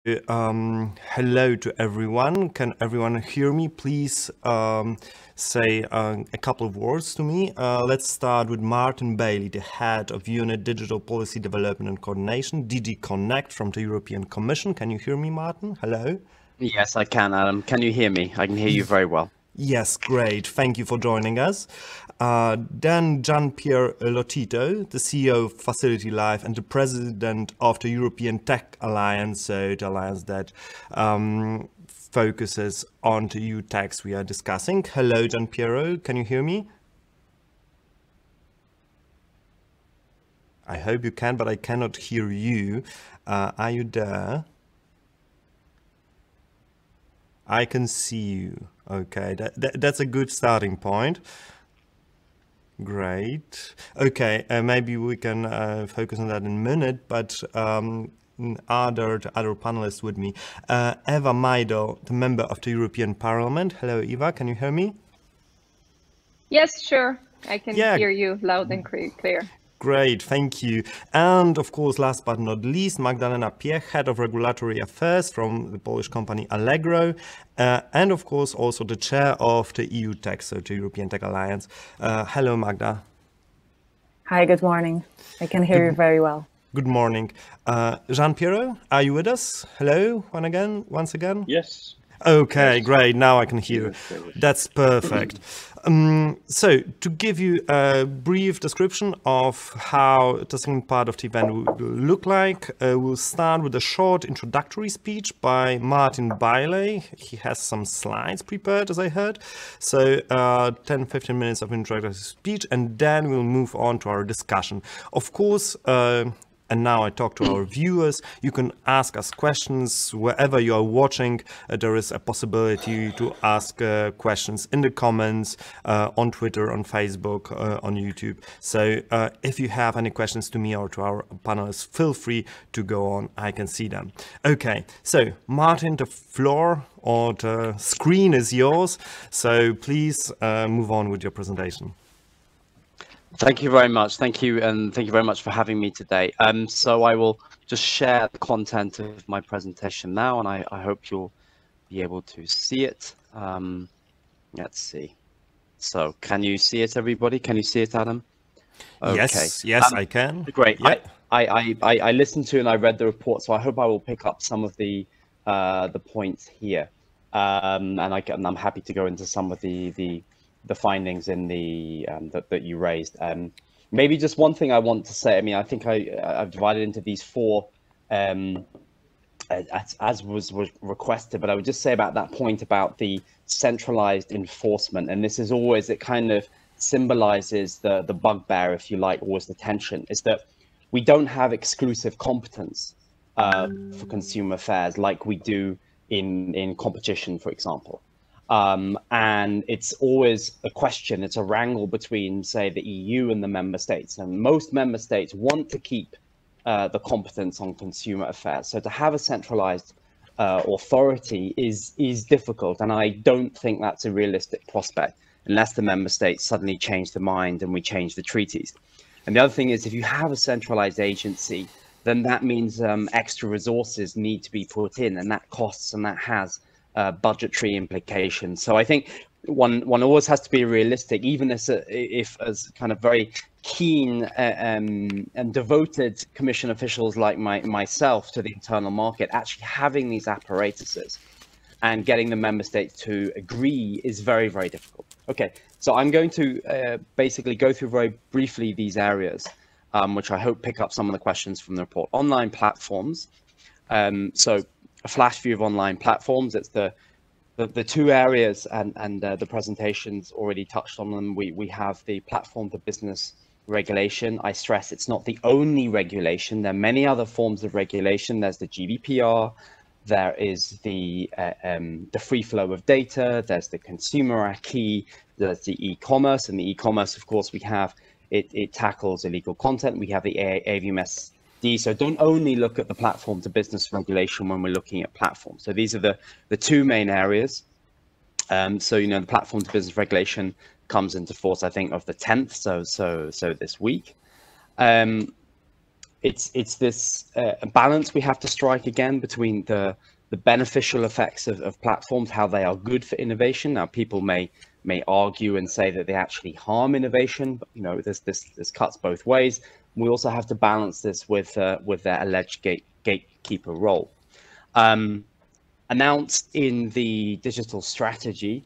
Hello to everyone. Can everyone hear me? Please say a couple of words to me. Let's start with Martin Bailey, the head of Unit Digital Policy Development and Coordination, DG Connect from the European Commission. Can you hear me, Martin? Hello. Yes, I can, Adam. Can you hear me? I can hear you very well. Yes, great. Thank you for joining us. Then Gianpiero Lotito, the CEO of FacilityLive and the president of the European Tech Alliance, so the alliance that focuses on the EU tax we are discussing. Hello, Gianpiero. Can you hear me? I hope you can, but I cannot hear you. Are you there? I can see you. Okay, that's a good starting point. Great. Okay, maybe we can focus on that in a minute, but other panelists with me. Eva Maydell, the member of the European Parliament. Hello, Eva, can you hear me? Yes, sure. I can hear you loud and clear. Great, thank you. And of course, last but not least, Magdalena Piech, Head of Regulatory Affairs from the Polish company Allegro, and of course also the chair of the EUTA, so the European Tech Alliance. Hello, Magda. Hi, good morning. I can hear you very well. Good morning. Gianpiero, are you with us? Hello, once again? Yes. Okay, great. Now I can hear. That's perfect. So to give you a brief description of how the second part of the event will look like, we'll start with a short introductory speech by Martin Bailey. He has some slides prepared, as I heard. So 10-15 minutes of introductory speech, and then we'll move on to our discussion. Of course, and now I talk to our viewers. You can ask us questions wherever you are watching. There is a possibility to ask questions in the comments, on Twitter, on Facebook, on YouTube. So if you have any questions to me or to our panelists, feel free to go on. I can see them. Okay, so Martin, the floor or the screen is yours. So please move on with your presentation. Thank you very much. Thank you, and thank you very much for having me today. So I will just share the content of my presentation now, and I hope you'll be able to see it. Let's see. So can you see it, everybody? Can you see it, Adam? Okay. Yes, I can. Great. Yep. I listened to and I read the report, so I hope I will pick up some of the points here, and I'm happy to go into some of the findings in the that you raised. Maybe just one thing I want to say. I mean, I think I've divided into these four as was requested, but I would just say about that point about the centralized enforcement, and this is always, it kind of symbolizes the bugbear, if you like, always the tension, is that we don't have exclusive competence for consumer affairs like we do in competition, for example. And it's always a question, it's a wrangle between, say, the EU and the member states. And most member states want to keep the competence on consumer affairs. So to have a centralized authority is difficult. And I don't think that's a realistic prospect unless the member states suddenly change their mind and we change the treaties. And the other thing is, if you have a centralized agency, then that means extra resources need to be put in, and that costs, and that has budgetary implications. So I think one always has to be realistic, even as as kind of very keen and devoted commission officials like myself to the internal market, actually having these apparatuses and getting the member states to agree is very, very difficult. Okay, so I'm going to basically go through very briefly these areas, which I hope pick up some of the questions from the report. Online platforms. So a flash view of online platforms. It's the two areas, and the presentations already touched on them. We have the platform to business regulation. I stress it's not the only regulation. There are many other forms of regulation. There's the GDPR. There is the free flow of data. There's the consumer acquis. There's the e-commerce, and the e-commerce, of course, we have it tackles illegal content. We have the AVMS. So don't only look at the platform to business regulation when we're looking at platforms. So these are the two main areas. So, you know, the platform to business regulation comes into force, I think, of the 10th, so this week. it's this balance we have to strike again between the beneficial effects of platforms, how they are good for innovation. Now, people may argue and say that they actually harm innovation, but this cuts both ways. We also have to balance this with their alleged gatekeeper role. Announced in the digital strategy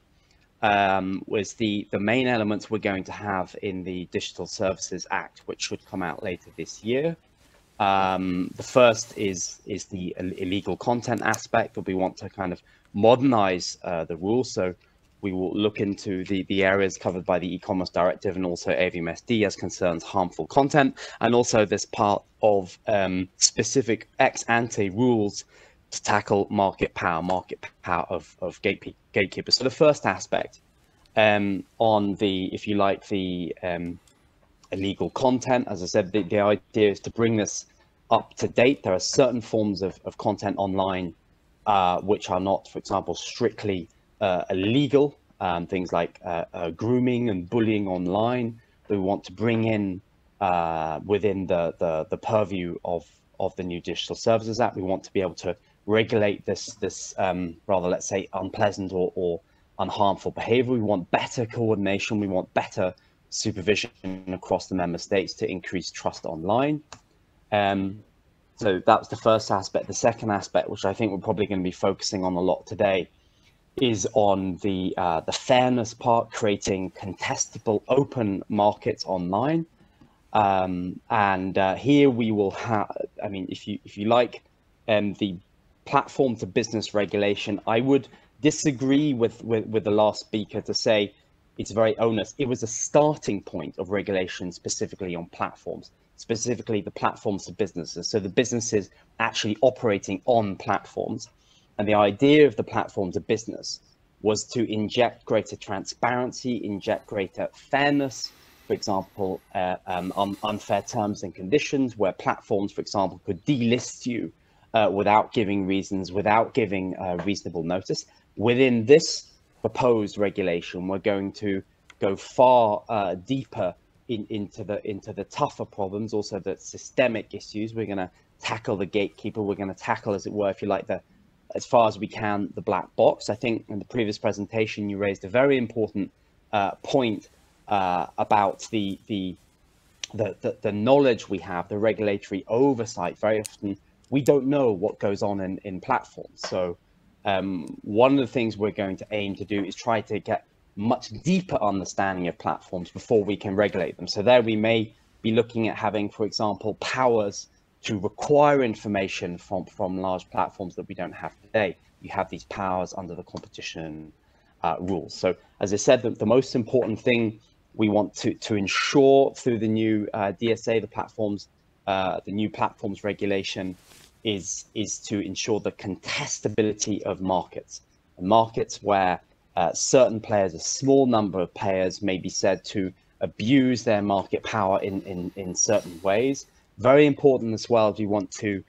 was the main elements we're going to have in the Digital Services Act, which should come out later this year. The first is the illegal content aspect, but we want to kind of modernize the rules. So we will look into the areas covered by the e-commerce directive and also AVMSD as concerns harmful content, and also this part of specific ex-ante rules to tackle market power of gatekeepers. So the first aspect on the, if you like, the illegal content, as I said, the idea is to bring this up to date. There are certain forms of content online which are not, for example, strictly illegal, things like grooming and bullying online. We want to bring in within the purview of the new Digital Services Act. We want to be able to regulate this rather, let's say, unpleasant or unharmful behavior. We want better coordination. We want better supervision across the member states to increase trust online. So that's the first aspect. The second aspect, which I think we're probably going to be focusing on a lot today, is on the fairness part, creating contestable open markets online. Here we will have, I mean, if you like, the platform to business regulation, I would disagree with the last speaker to say it's very onerous. It was a starting point of regulation specifically on platforms, specifically the platforms to businesses. So the businesses actually operating on platforms. And the idea of the platform to business was to inject greater transparency, inject greater fairness, for example, unfair terms and conditions where platforms, for example, could delist you without giving reasons, without giving reasonable notice. Within this proposed regulation, we're going to go far deeper into the tougher problems, also the systemic issues. We're going to tackle the gatekeeper. We're going to tackle, as it were, if you like, as far as we can, the black box. I think in the previous presentation, you raised a very important point about the knowledge we have, the regulatory oversight. Very often, we don't know what goes on in platforms. So one of the things we're going to aim to do is try to get much deeper understanding of platforms before we can regulate them. So there we may be looking at having, for example, powers to require information from large platforms that we don't have today. You have these powers under the competition rules. So as I said, the most important thing we want to ensure through the new DSA, the new platforms regulation, is to ensure the contestability of markets. Markets where certain players, a small number of players, may be said to abuse their market power in certain ways. Very important as well if you want to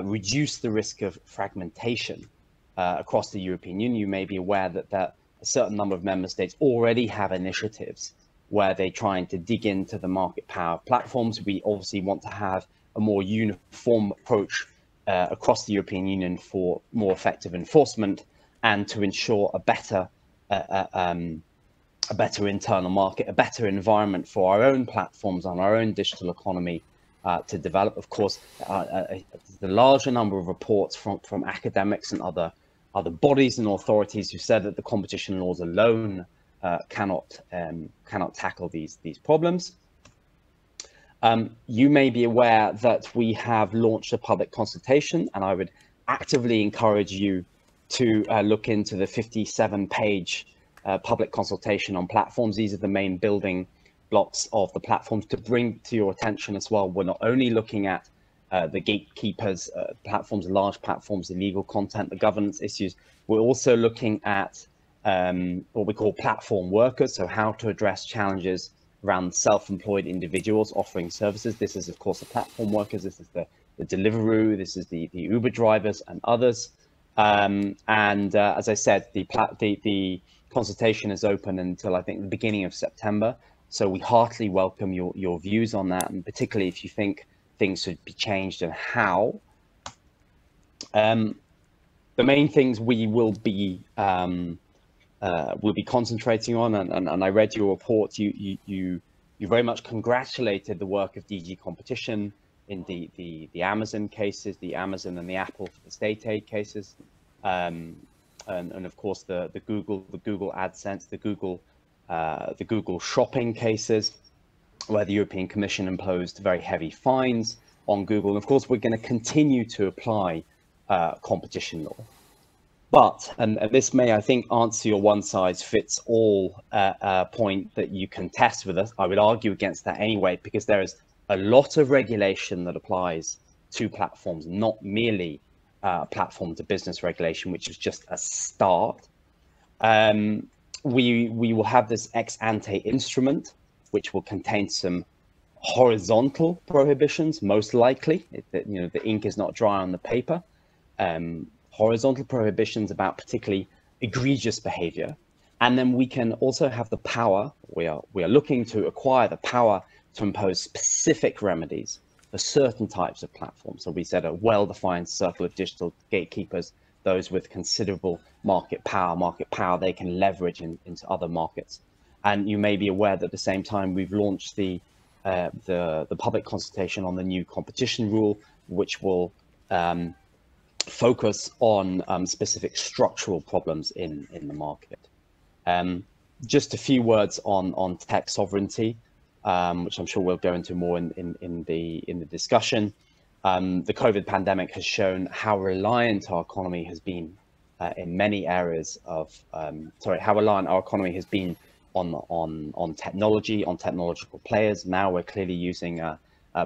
reduce the risk of fragmentation across the European Union. You may be aware that a certain number of member states already have initiatives where they're trying to dig into the market power of platforms. We obviously want to have a more uniform approach across the European Union for more effective enforcement and to ensure a better internal market, a better environment for our own platforms on our own digital economy to develop. Of course, the larger number of reports from academics and other bodies and authorities who said that the competition laws alone cannot tackle these problems. You may be aware that we have launched a public consultation, and I would actively encourage you to look into the 57-page public consultation on platforms. These are the main building blocks of the platforms. To bring to your attention as well, we're not only looking at the gatekeepers, platforms, large platforms, illegal content, the governance issues, we're also looking at what we call platform workers, so how to address challenges around self-employed individuals offering services. This is, of course, the platform workers. This is the Deliveroo. This is the Uber drivers and others. As I said, the consultation is open until, I think, the beginning of September. So we heartily welcome your views on that, and particularly if you think things should be changed and how. The main things we will be concentrating on, and I read your report. You very much congratulated the work of DG Competition in the Amazon cases, the Amazon and the Apple for the state aid cases, and of course the Google AdSense, the Google shopping cases, where the European Commission imposed very heavy fines on Google. And of course, we're going to continue to apply competition law. But, and this may, I think, answer your one-size-fits-all point that you contest with us. I would argue against that anyway, because there is a lot of regulation that applies to platforms, not merely platform-to-business regulation, which is just a start. We will have this ex-ante instrument, which will contain some horizontal prohibitions, most likely. The ink is not dry on the paper. Horizontal prohibitions about particularly egregious behavior. And then we can also have the power, we are looking to acquire the power to impose specific remedies for certain types of platforms. So we set a well-defined circle of digital gatekeepers, those with considerable market power they can leverage into other markets. And you may be aware that at the same time we've launched the public consultation on the new competition rule, which will focus on specific structural problems in the market. Just a few words on tech sovereignty, which I'm sure we'll go into more in the discussion. The COVID pandemic has shown how reliant our economy has been in many areas of how reliant our economy has been on technology, on technological players. Now we're clearly using a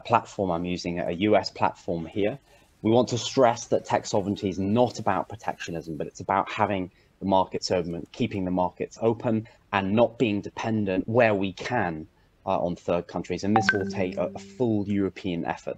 platform. I'm using a US platform here. We want to stress that tech sovereignty is not about protectionism, but it's about having the markets open, keeping the markets open, and not being dependent where we can on third countries. And this will take a full European effort.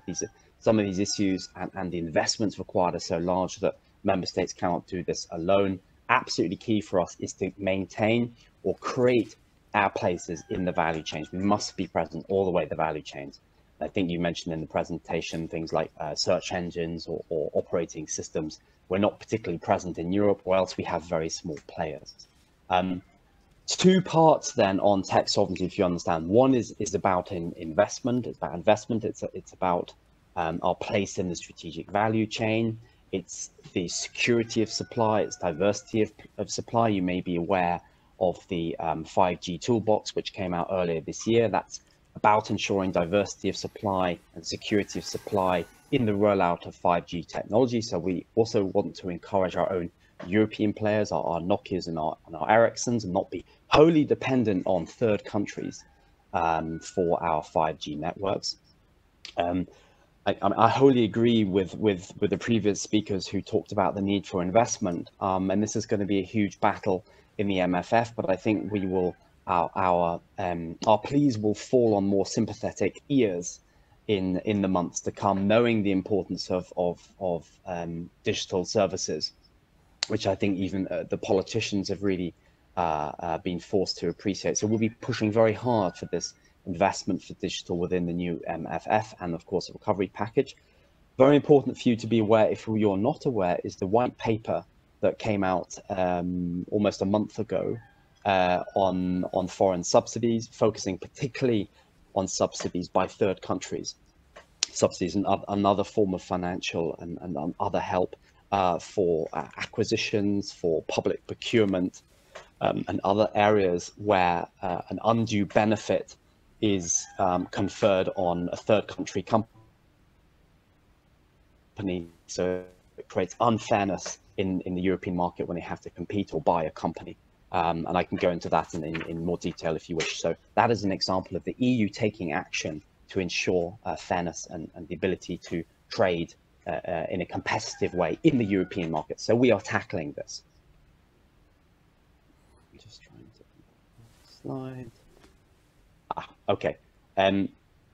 Some of these issues and the investments required are so large that member states cannot do this alone. Absolutely key for us is to maintain or create our places in the value chains. We must be present all the way the value chains. I think you mentioned in the presentation things like search engines or operating systems. We're not particularly present in Europe, or else we have very small players. Two parts then on tech sovereignty, if you understand. One is about investment. It's about investment. It's about our place in the strategic value chain. It's the security of supply. It's diversity of supply. You may be aware of the 5G toolbox, which came out earlier this year. That's about ensuring diversity of supply and security of supply in the rollout of 5G technology. So we also want to encourage our own European players, our Nokias and our Ericssons, and not be wholly dependent on third countries for our 5G networks. I wholly agree with the previous speakers who talked about the need for investment, and this is going to be a huge battle in the MFF. But I think we will our pleas will fall on more sympathetic ears in the months to come, knowing the importance of digital services, which I think even the politicians have really been forced to appreciate. So we'll be pushing very hard for this investment for digital within the new MFF and of course a recovery package. Very important for you to be aware, if you're not aware, is the white paper that came out almost a month ago on foreign subsidies, focusing particularly on subsidies by third countries. Subsidies and another form of financial and other help for acquisitions, for public procurement, and other areas where an undue benefit is conferred on a third country company. So it creates unfairness in the European market when they have to compete or buy a company. And I can go into that in more detail if you wish. So that is an example of the EU taking action to ensure fairness and the ability to trade in a competitive way in the European market. So we are tackling this. I'm just trying to slide. Okay.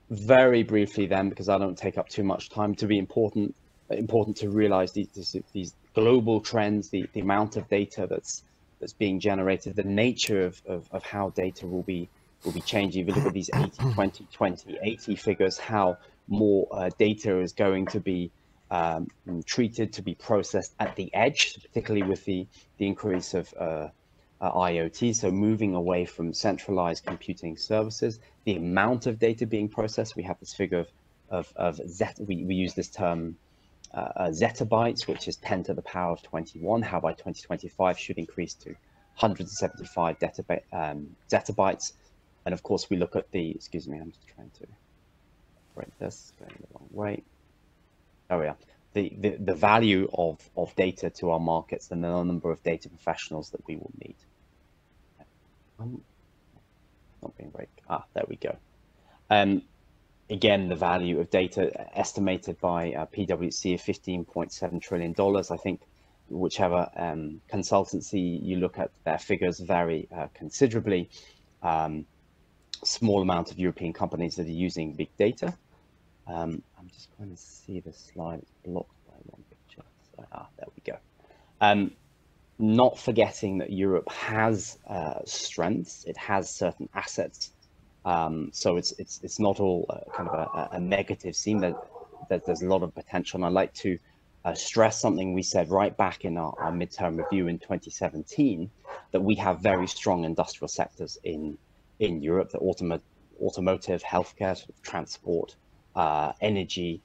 Very briefly then, because I don't take up too much time, to be important to realize these global trends, the amount of data that's being generated, the nature of how data will be changing. If you look at these 80-20-20-80 figures, how more data is going to be treated to be processed at the edge, particularly with the increase of IoT, so moving away from centralized computing services. The amount of data being processed, we have this figure of we use this term zettabytes, which is 10 to the power of 21, how by 2025 should increase to 175 zettabytes. And of course, we look at the, excuse me, I'm just trying to break this, going the wrong way. There we are. The value of data to our markets and the number of data professionals that we will need. Not being very, there we go. Again, the value of data estimated by PwC of $15.7 trillion. I think whichever consultancy you look at, their figures vary considerably. Small amount of European companies that are using big data. I'm just going to see the slide. It's blocked by one picture. So, there we go. Not forgetting that Europe has strengths. It has certain assets. So it's not all kind of a negative scene. There's a lot of potential. And I'd like to stress something we said right back in our midterm review in 2017, that we have very strong industrial sectors in Europe, the automotive, healthcare, sort of transport, energy,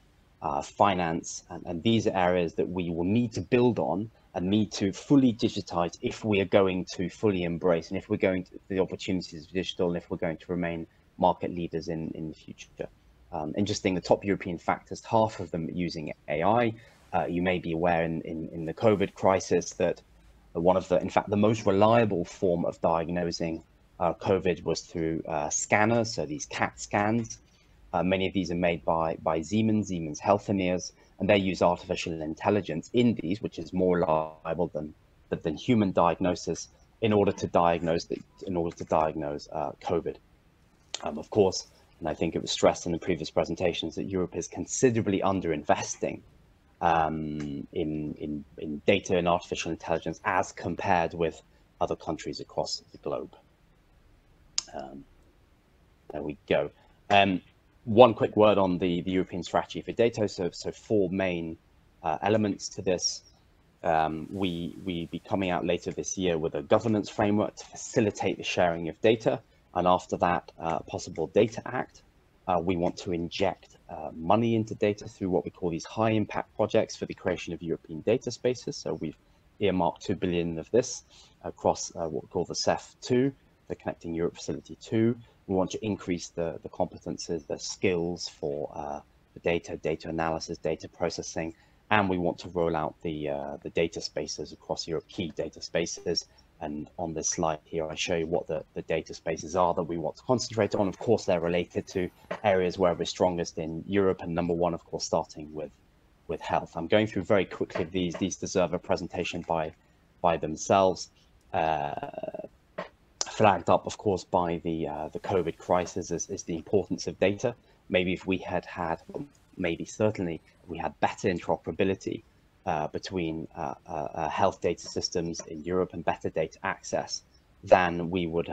finance, and these are areas that we will need to build on and need to fully digitize if we are going to fully embrace, and if we're going to the opportunities of digital, and if we're going to remain market leaders in the future. Interesting, the top European factors, half of them using AI. You may be aware in the COVID crisis that one of the, in fact, the most reliable form of diagnosing COVID was through scanners, so these CAT scans. Many of these are made by Siemens Healthineers, and they use artificial intelligence in these, which is more reliable than human diagnosis, in order to diagnose COVID. Of course, and I think it was stressed in the previous presentations that Europe is considerably underinvesting in data and artificial intelligence as compared with other countries across the globe. There we go. One quick word on the European strategy for data. So 4 main elements to this. We be coming out later this year with a governance framework to facilitate the sharing of data. And after that, possible Data Act. We want to inject money into data through what we call these high impact projects for the creation of European data spaces. So we've earmarked 2 billion of this across what we call the CEF2, the Connecting Europe Facility 2. We want to increase the competences, the skills for the data analysis, data processing, and we want to roll out the data spaces across Europe, key data spaces. And on this slide here, I show you what the data spaces are that we want to concentrate on. Of course, they're related to areas where we're strongest in Europe, and number one, of course, starting with health. I'm going through very quickly these. These deserve a presentation by themselves. Flagged up, of course, by the COVID crisis is the importance of data. Maybe if we had certainly we had better interoperability between health data systems in Europe and better data access, then we would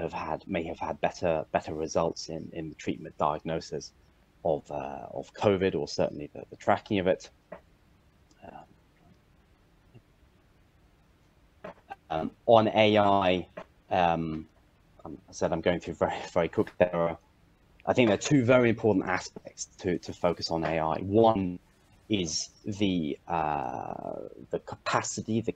may have had better results in the treatment diagnosis of COVID, or certainly the tracking of it. On AI, I said I'm going through very quick. I think there are 2 very important aspects to focus on AI. One is the capacity, the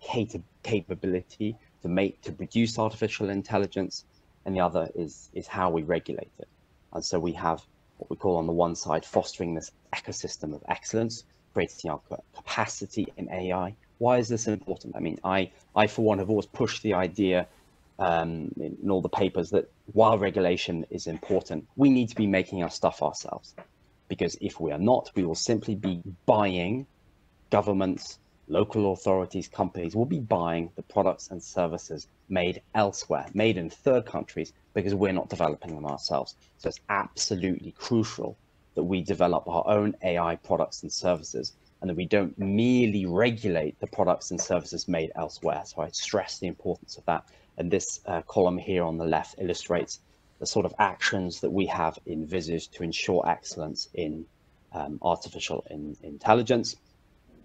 capability to produce artificial intelligence, and the other is how we regulate it. And so we have what we call, on the one side, fostering this ecosystem of excellence, creating our capacity in AI. Why is this important? I mean, I for one have always pushed the idea in all the papers that while regulation is important, we need to be making our stuff ourselves. Because if we are not, we will simply be buying, governments, local authorities, companies will be buying the products and services made elsewhere, made in third countries, because we're not developing them ourselves. So it's absolutely crucial that we develop our own AI products and services, and that we don't merely regulate the products and services made elsewhere. So I stress the importance of that. And this column here on the left illustrates the sort of actions that we have envisaged to ensure excellence in artificial intelligence.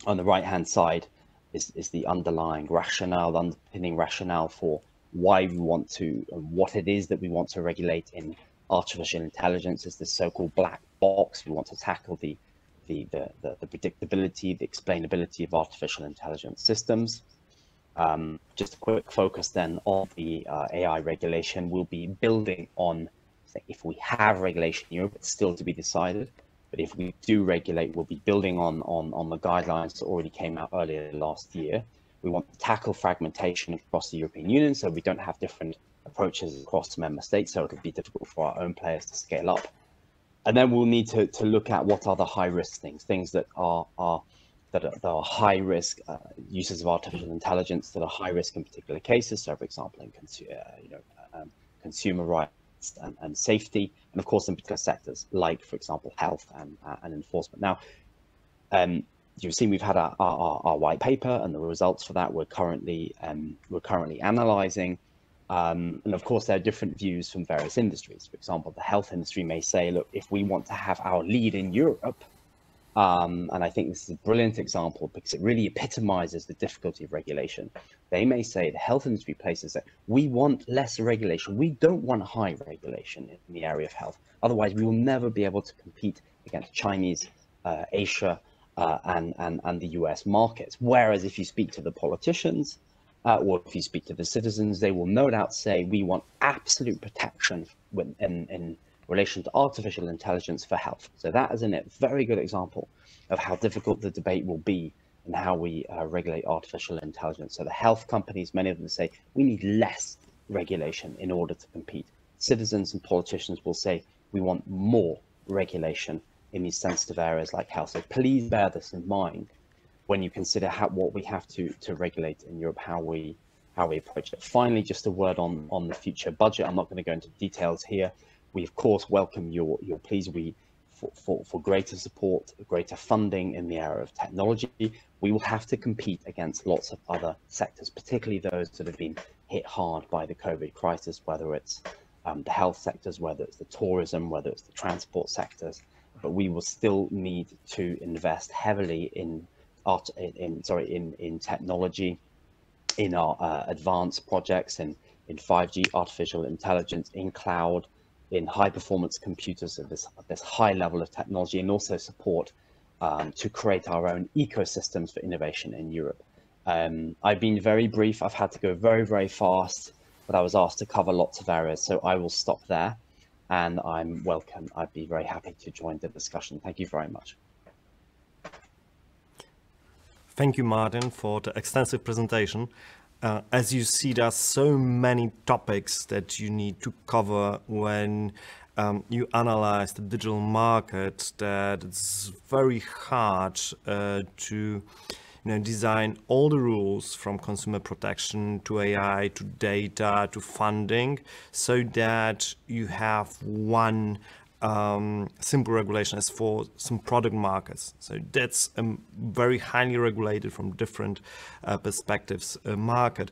On the right-hand side is the underlying rationale, the underpinning rationale for why we want to, what it is that we want to regulate in artificial intelligence. Is the so-called black box. We want to tackle the predictability, the explainability of artificial intelligence systems. Just a quick focus then on the AI regulation. We'll be building on, if we have regulation in Europe, it's still to be decided. But if we do regulate, we'll be building on the guidelines that already came out earlier last year. We want to tackle fragmentation across the European Union, so we don't have different approaches across member states, so it'll be difficult for our own players to scale up. And then we'll need to look at what are the high-risk things that are high-risk uses of artificial intelligence that are high-risk in particular cases. So, for example, in consumer rights and safety, and of course in particular sectors like, for example, health and enforcement. Now, you've seen we've had our white paper, and the results for that we're currently analysing. And of course, there are different views from various industries. For example, the health industry may say, look, if we want to have our lead in Europe, and I think this is a brilliant example because it really epitomizes the difficulty of regulation. They may say, the health industry places that we want less regulation. We don't want high regulation in the area of health. Otherwise, we will never be able to compete against Chinese, Asia, and the US markets. Whereas if you speak to the politicians, or if you speak to the citizens, they will no doubt say, we want absolute protection in relation to artificial intelligence for health. So that is a very good example of how difficult the debate will be and how we regulate artificial intelligence. So the health companies, many of them say, we need less regulation in order to compete. Citizens and politicians will say, we want more regulation in these sensitive areas like health. So please bear this in mind when you consider what we have to regulate in Europe, how we approach it. Finally, just a word on the future budget. I'm not going to go into details here. We of course welcome your pleas for greater support, greater funding in the area of technology. We will have to compete against lots of other sectors, particularly those that have been hit hard by the COVID crisis, whether it's the health sectors, whether it's the tourism, whether it's the transport sectors. But we will still need to invest heavily in technology, in our advanced projects, in 5G, artificial intelligence, in cloud, in high performance computers of this high level of technology, and also support to create our own ecosystems for innovation in Europe. I've been very brief. I've had to go very, very fast, but I was asked to cover lots of areas. So I will stop there, and I'm welcome. I'd be very happy to join the discussion. Thank you very much. Thank you, Martin, for the extensive presentation. As you see, there are so many topics that you need to cover when you analyze the digital market that it's very hard to design all the rules from consumer protection to AI to data to funding so that you have one simple regulation as for some product markets. So that's a very highly regulated from different perspectives market.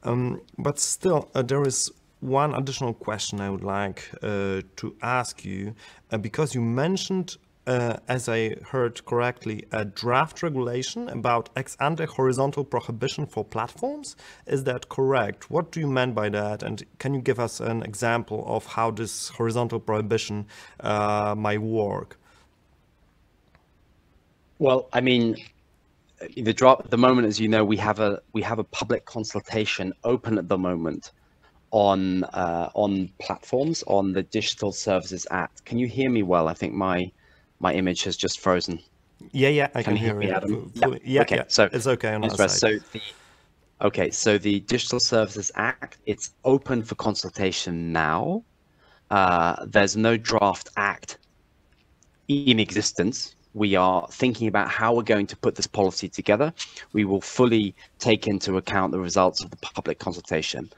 But still, there is one additional question I would like to ask you, because you mentioned, as I heard correctly, a draft regulation about ex-ante horizontal prohibition for platforms. Is that correct? What do you mean by that? And can you give us an example of how this horizontal prohibition might work? Well, I mean, the draft at the moment, as you know, we have a public consultation open at the moment on platforms, on the Digital Services Act. Can you hear me well? I think my image has just frozen. Yeah, I can hear you. Adam? Yeah, okay, yeah, so it's okay on our side. So the Digital Services Act, it's open for consultation now. There's no draft act in existence. We are thinking about how we're going to put this policy together. We will fully take into account the results of the public consultation,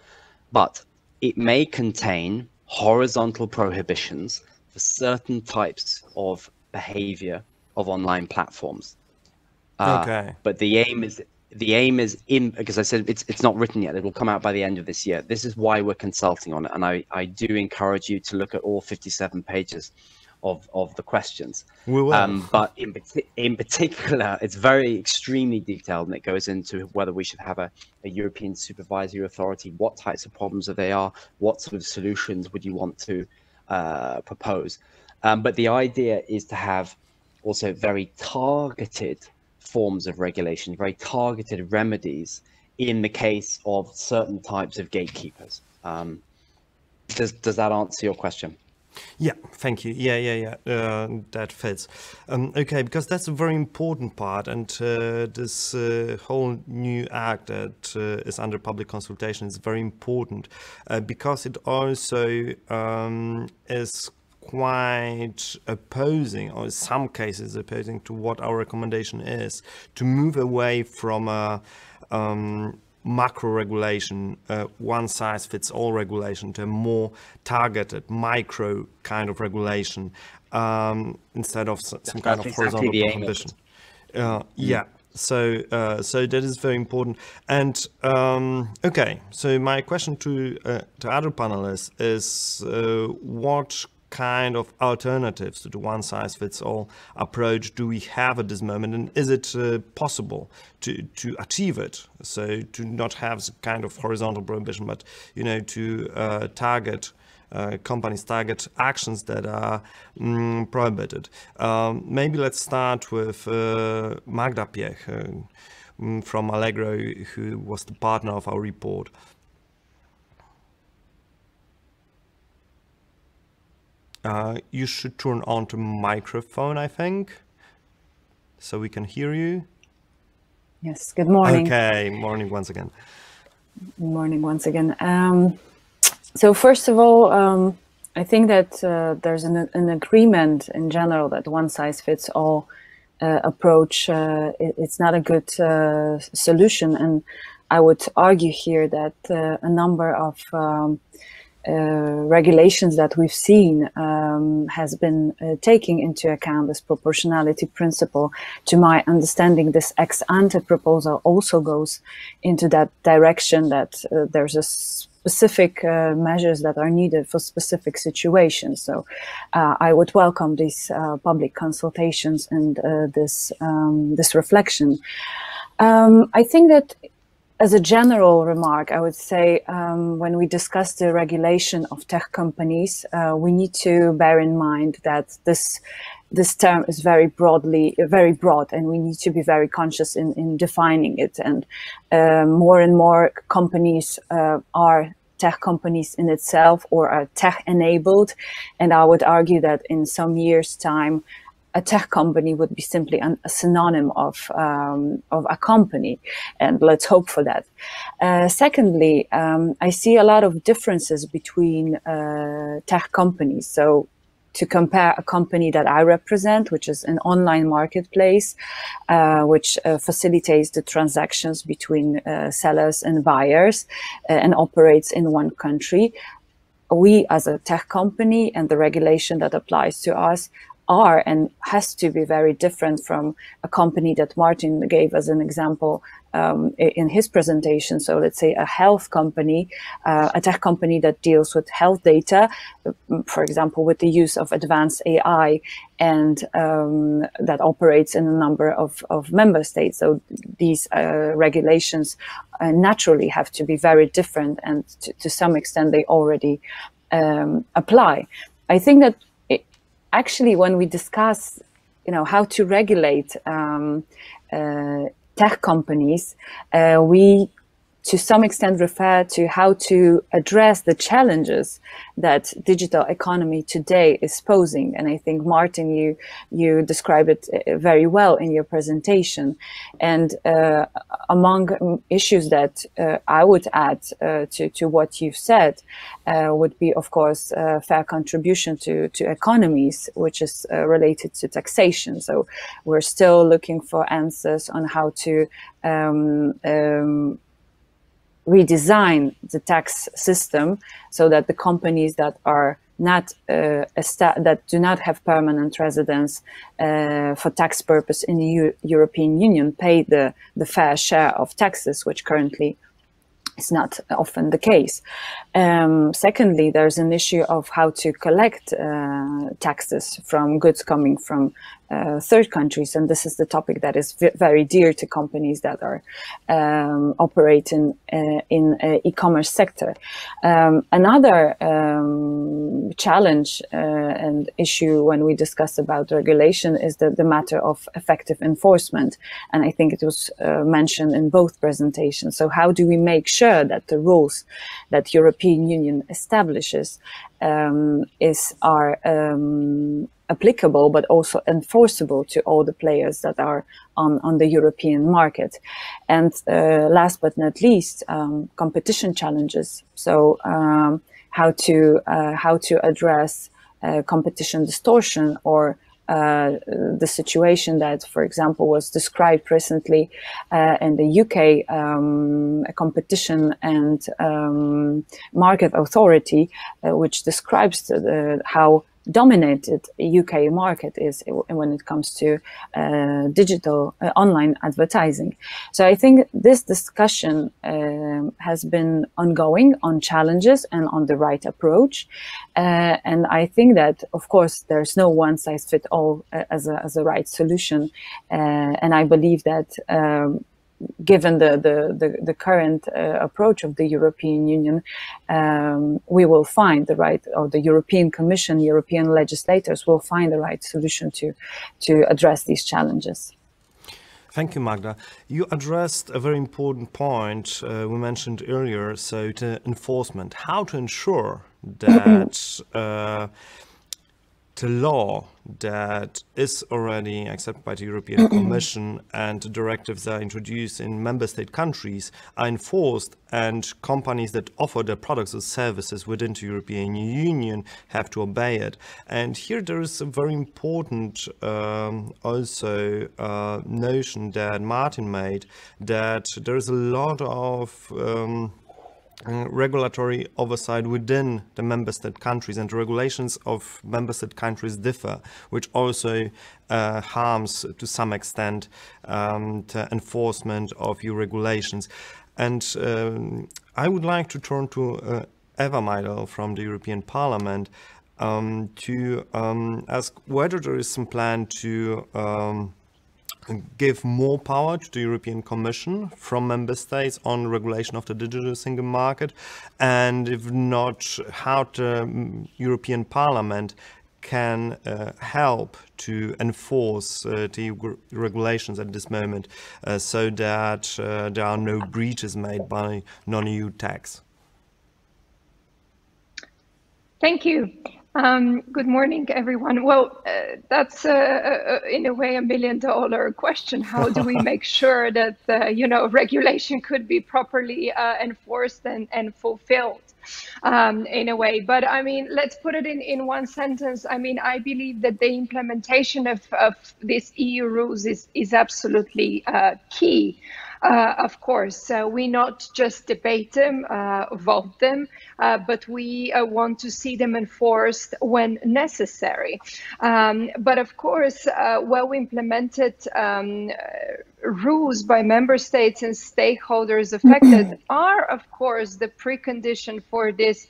but it may contain horizontal prohibitions for certain types of behavior of online platforms. Okay. But the aim is in, because I said it's not written yet. It will come out by the end of this year. This is why we're consulting on it, and I do encourage you to look at all 57 pages of the questions. We will. But in particular, it's extremely detailed, and it goes into whether we should have a European supervisory authority, what types of problems they are, what sort of solutions would you want to propose. But the idea is to have also very targeted forms of regulation, very targeted remedies in the case of certain types of gatekeepers. Does that answer your question? Yeah, thank you. Yeah. That fits. Okay, because that's a very important part, and this whole new act that is under public consultation is very important because it also is quite opposing, or in some cases opposing, to what our recommendation is, to move away from a macro regulation, one-size-fits-all regulation, to a more targeted micro kind of regulation instead of some kind of horizontal prohibition. Yeah. So that is very important. And okay, so my question to other panelists is what kind of alternatives to the one-size-fits-all approach do we have at this moment, and is it possible to achieve it? So to not have some kind of horizontal prohibition, but to target companies, target actions that are prohibited. Maybe let's start with Magda Piech from Allegro, who was the partner of our report. You should turn on the microphone, I think, so we can hear you. Yes, good morning. Okay, morning once again. Morning once again. So first of all, I think that there's an agreement in general that one-size-fits-all approach, it's not a good solution. And I would argue here that a number of regulations that we've seen has been taking into account this proportionality principle. To my understanding, this ex-ante proposal also goes into that direction, that there's a specific measures that are needed for specific situations. So I would welcome these public consultations and this reflection. I think that as a general remark, I would say when we discuss the regulation of tech companies, we need to bear in mind that this term is very broad, and we need to be very conscious in defining it. And more and more companies are tech companies in itself, or are tech enabled. And I would argue that in some years' time, a tech company would be simply a synonym of a company, and let's hope for that. Secondly, I see a lot of differences between tech companies. So to compare a company that I represent, which is an online marketplace, which facilitates the transactions between sellers and buyers and operates in one country. We as a tech company, and the regulation that applies to us, are and has to be very different from a company that Martin gave as an example in his presentation. So let's say a health company, a tech company that deals with health data, for example, with the use of advanced AI, and that operates in a number of member states. So these regulations naturally have to be very different, and to some extent they already apply. I think that actually, when we discuss, how to regulate tech companies, we to some extent refer to how to address the challenges that digital economy today is posing. And I think, Martin, you described it very well in your presentation. And among issues that I would add to what you've said would be, of course, fair contribution to economies, which is related to taxation. So we're still looking for answers on how to redesign the tax system so that the companies that are not that do not have permanent residence for tax purpose in the European Union pay the fair share of taxes, which currently It's not often the case. Secondly, there's an issue of how to collect taxes from goods coming from third countries, and this is the topic that is very dear to companies that are operating in e-commerce sector. Another challenge and issue when we discuss about regulation is the matter of effective enforcement, and I think it was mentioned in both presentations. So how do we make sure that the rules that European Union establishes are applicable but also enforceable to all the players that are on the European market? And last but not least, competition challenges. So how to address competition distortion, or the situation that, for example, was described recently in the UK, a competition and market authority, which describes how dominated UK market is when it comes to digital online advertising. So I think this discussion has been ongoing on challenges and on the right approach. And I think that, of course, there's no one size fit all as a right solution. And I believe that given the current approach of the European Union, we will find the right, or the European Commission, European legislators will find the right solution to address these challenges. Thank you, Magda. You addressed a very important point we mentioned earlier, so to enforcement. How to ensure that the law that is already accepted by the European Commission and the directives that are introduced in member state countries are enforced, and companies that offer their products or services within the European Union have to obey it. And here there is a very important also notion that Martin made, that there is a lot of regulatory oversight within the member state countries, and the regulations of member state countries differ, which also harms to some extent the enforcement of EU regulations. And I would like to turn to Eva Maydell from the European Parliament to ask whether there is some plan to give more power to the European Commission from member states on regulation of the digital single market, and if not, how the European Parliament can help to enforce the regulations at this moment so that there are no breaches made by non-EU tax. Thank you. Good morning, everyone. Well, that's in a way $1 million question. How do we make sure that regulation could be properly enforced and fulfilled in a way? But I mean, let's put it in one sentence. I mean, I believe that the implementation of these EU rules is absolutely key. Of course, we not just debate them, vote them, but we want to see them enforced when necessary. But of course, well-implemented rules by member states and stakeholders affected are, of course, the precondition for this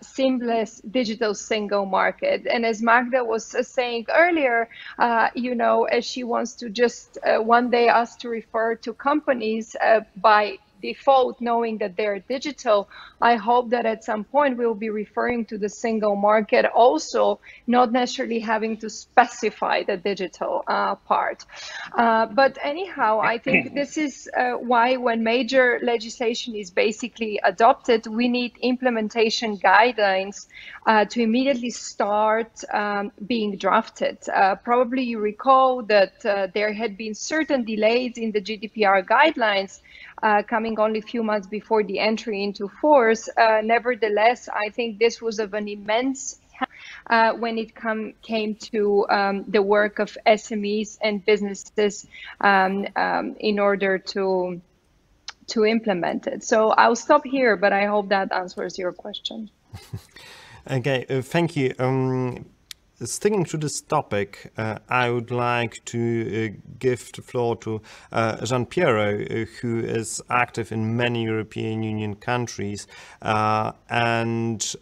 seamless digital single market. And as Magda was saying earlier, as she wants to just one day us to refer to companies by default, knowing that they're digital, I hope that at some point we'll be referring to the single market also, not necessarily having to specify the digital part. But anyhow, I think this is why when major legislation is basically adopted, we need implementation guidelines to immediately start being drafted. Probably you recall that there had been certain delays in the GDPR guidelines coming only a few months before the entry into force. Nevertheless, I think this was of an immense help when it came to the work of SMEs and businesses in order to implement it. So I'll stop here, but I hope that answers your question. Okay, thank you. sticking to this topic, I would like to give the floor to Gianpiero, who is active in many European Union countries, and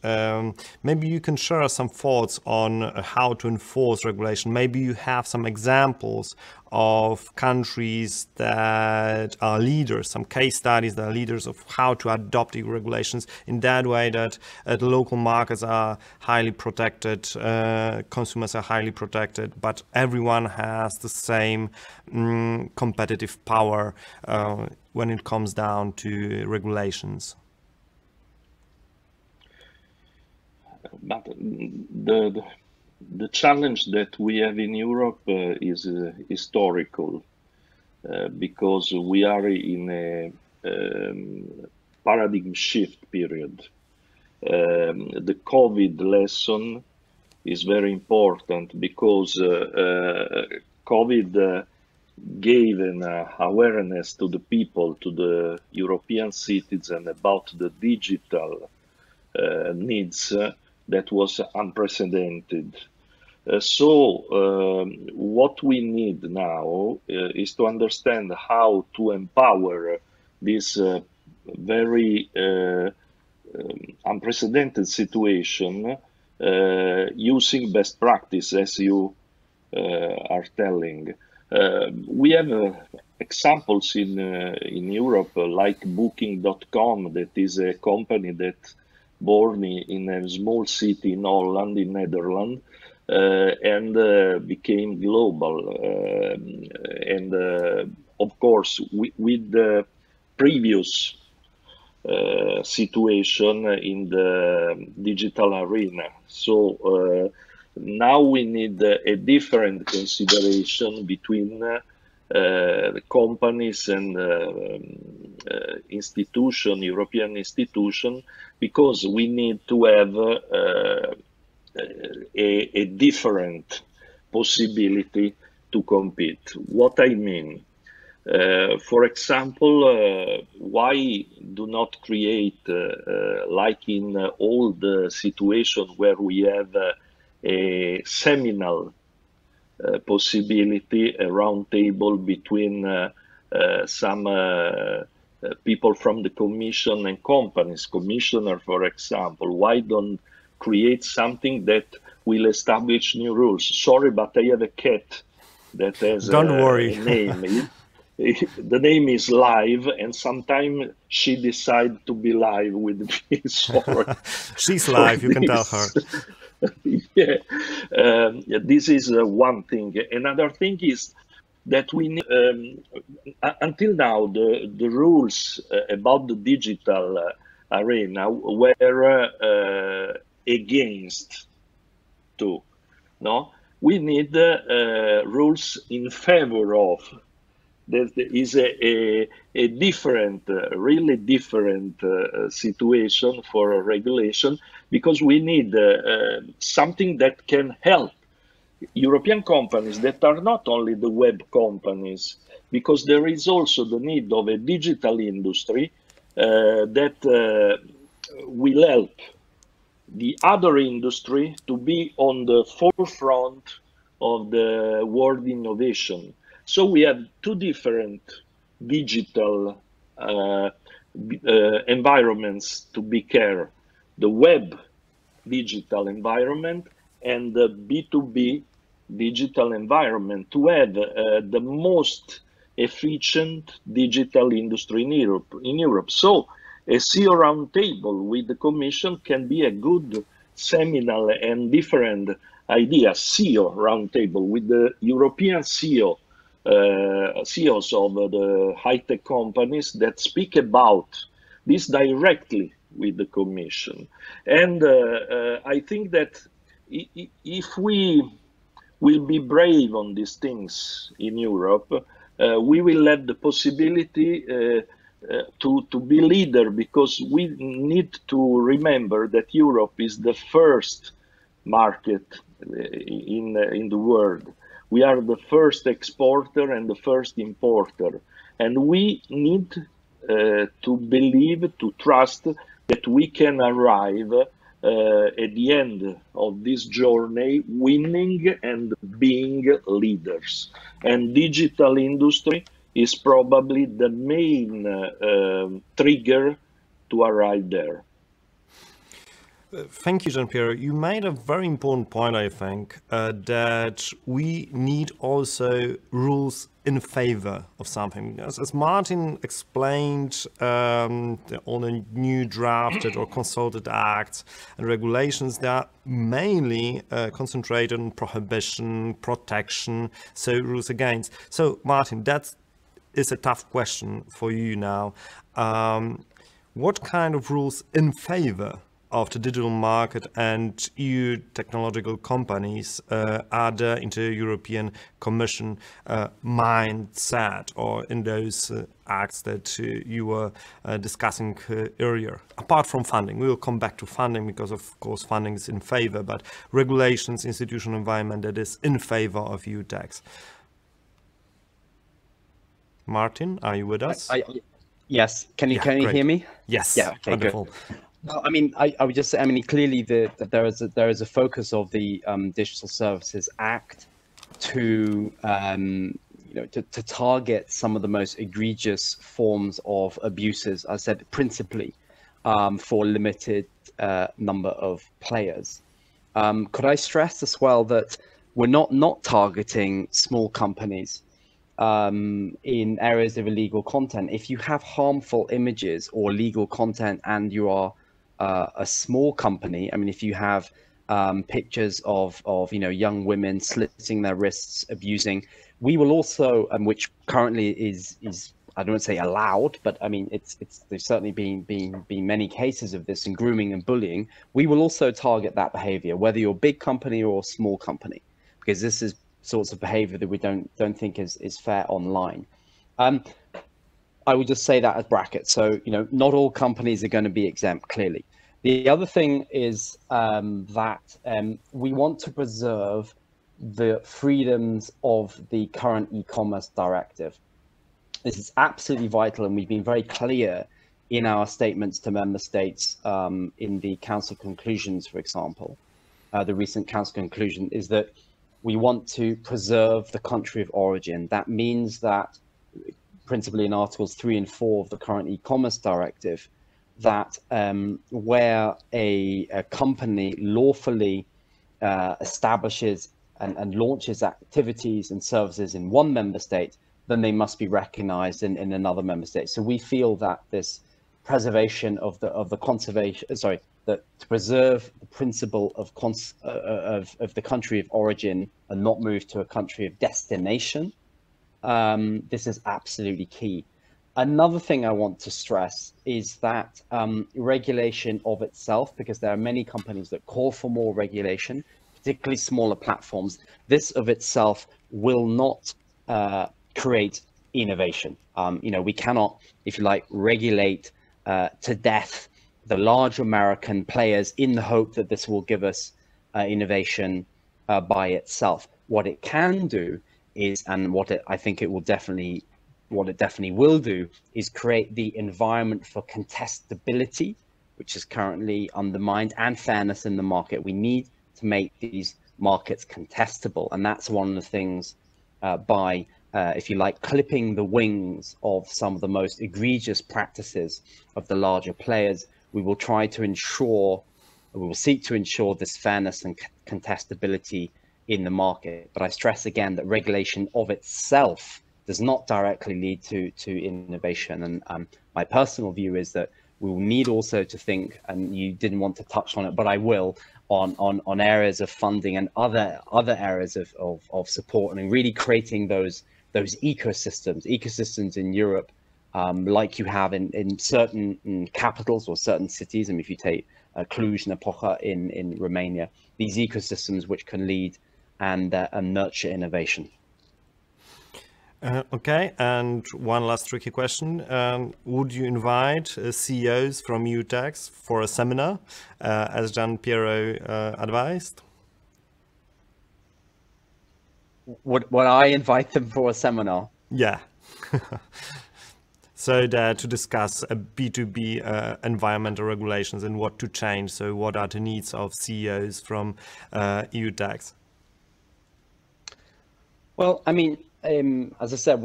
maybe you can share some thoughts on how to enforce regulation. Maybe you have some examples of countries that are leaders, some case studies that are leaders of how to adopt EU regulations in that way that the local markets are highly protected, consumers are highly protected, but everyone has the same competitive power when it comes down to regulations. But the challenge that we have in Europe is historical, because we are in a paradigm shift period. The COVID lesson is very important because COVID gave an awareness to the people, to the European citizens about the digital needs that was unprecedented. So what we need now is to understand how to empower this very unprecedented situation using best practice, as you are telling. We have examples in Europe, like Booking.com, that is a company that born in a small city in Holland, in Netherlands, and became global. And of course, with the previous situation in the digital arena. So now we need a different consideration between the companies and institution, European institution, because we need to have a different possibility to compete. What I mean, for example, why do not create, like in all the situations where we have a seminal possibility, a round table between some people from the Commission and companies, commissioner, for example, why don't create something that will establish new rules? Sorry, but I have a cat that has Don't worry. a name. The name is Live, and sometimes she decides to be live with me. Sorry. She's live, you can tell her. Yeah, this is one thing. Another thing is that we need, until now, the rules about the digital arena were against to. No, we need rules in favor of. There is a different, really different situation for a regulation, because we need something that can help European companies that are not only the web companies, because there is also the need of a digital industry that will help the other industry to be on the forefront of the world innovation. So we have two different digital environments to be care: the web digital environment and the B2B digital environment, to have the most efficient digital industry in Europe. So a CEO roundtable with the Commission can be a good seminal and different idea. CEO roundtable with the European CEO. CEOs of the high-tech companies that speak about this directly with the Commission. And I think that if we will be brave on these things in Europe, we will have the possibility to be leader, because we need to remember that Europe is the first market in the world. We are the first exporter and the first importer, and we need to believe, to trust that we can arrive at the end of this journey, winning and being leaders. And digital industry is probably the main trigger to arrive there. Thank you, Gianpiero. You made a very important point, I think, that we need also rules in favor of something. As Martin explained, all the new drafted or consulted acts and regulations, they are mainly concentrated on prohibition, protection, so rules against. So, Martin, that is a tough question for you now. What kind of rules in favor of the digital market and EU technological companies are there in the European Commission mindset, or in those acts that you were discussing earlier? Apart from funding, we will come back to funding because of course funding is in favor, but regulations, institutional environment that is in favor of EU tax. Martin, are you with us? Yes. Can you hear me? Yes. Yeah. Okay, wonderful. Good. Well, I mean, I would just say, I mean, clearly there is a focus of the Digital Services Act to to target some of the most egregious forms of abuses. I said principally for limited number of players. Could I stress as well that we're not targeting small companies in areas of illegal content? If you have harmful images or illegal content and you are a small company, I mean, if you have pictures of young women slitting their wrists, abusing, we will also, which currently is I don't want to say allowed, but I mean there's certainly been many cases of this in grooming and bullying. We will also target that behavior, whether you're a big company or a small company, because this is sorts of behavior that we don't think is fair online. I would just say that as brackets. So, not all companies are going to be exempt, clearly. The other thing is that we want to preserve the freedoms of the current e-commerce directive. This is absolutely vital, and we've been very clear in our statements to member states in the council conclusions, for example. The recent council conclusion is that we want to preserve the country of origin. That means that, principally in Articles 3 and 4 of the current e-commerce directive, that where a company lawfully establishes and launches activities and services in one member state, then they must be recognized in another member state. So we feel that this preservation of the conservation, that to preserve the principle of the country of origin and not move to a country of destination, this is absolutely key. Another thing I want to stress is that regulation of itself, because there are many companies that call for more regulation, particularly smaller platforms, this of itself will not create innovation. We cannot, if you like, regulate to death the large American players in the hope that this will give us innovation by itself. What it can do is, and I think it will definitely, what it definitely will do, is create the environment for contestability, which is currently undermined, and fairness in the market. We need to make these markets contestable, and that's one of the things by, if you like, clipping the wings of some of the most egregious practices of the larger players. We will try to ensure, we will seek to ensure this fairness and contestability in the market. But I stress again that regulation of itself does not directly lead to innovation. And my personal view is that we will need also to think, and you didn't want to touch on it, but I will, on areas of funding and other areas of support, and really creating those ecosystems in Europe, like you have in certain capitals or certain cities. I mean, if you take Cluj-Napoca in Romania, these ecosystems which can lead and nurture innovation. Okay, and one last tricky question. Would you invite CEOs from EUTAX for a seminar, as Gianpiero advised? Would I invite them for a seminar? Yeah. so that to discuss a B2B environmental regulations and what to change. So what are the needs of CEOs from EU tax? Well, I mean, as I said,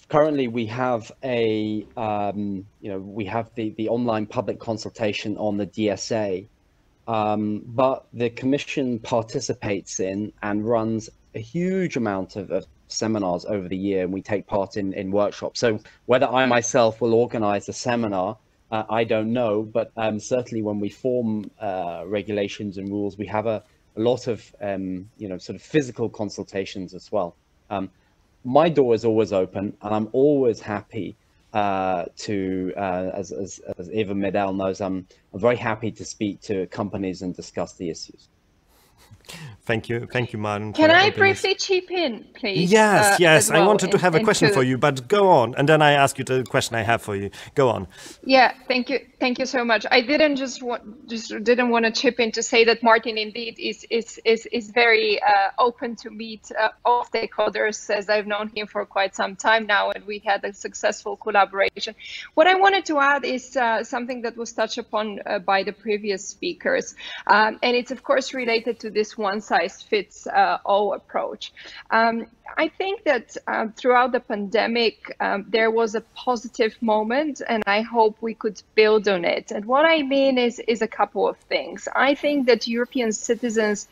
currently we have a we have the online public consultation on the DSA, but the Commission participates in and runs a huge amount of seminars over the year, and we take part in workshops. So whether I myself will organize a seminar, I don't know, but certainly when we form regulations and rules, we have a lot of sort of physical consultations as well. My door is always open, and I'm always happy to, as Eva Maydell knows, I'm very happy to speak to companies and discuss the issues. Thank you, Martin. Can I briefly chip in, please? Yes, yes. Well, I wanted to have a question for you, but go on, and then I ask you the question I have for you. Go on. Yeah, thank you so much. I didn't didn't want to chip in to say that Martin indeed is very open to meet all stakeholders, as I've known him for quite some time now, and we had a successful collaboration. What I wanted to add is something that was touched upon by the previous speakers, and it's of course related to this one-size-fits-all approach. I think that throughout the pandemic, there was a positive moment, and I hope we could build on it. And what I mean is a couple of things. I think that European citizens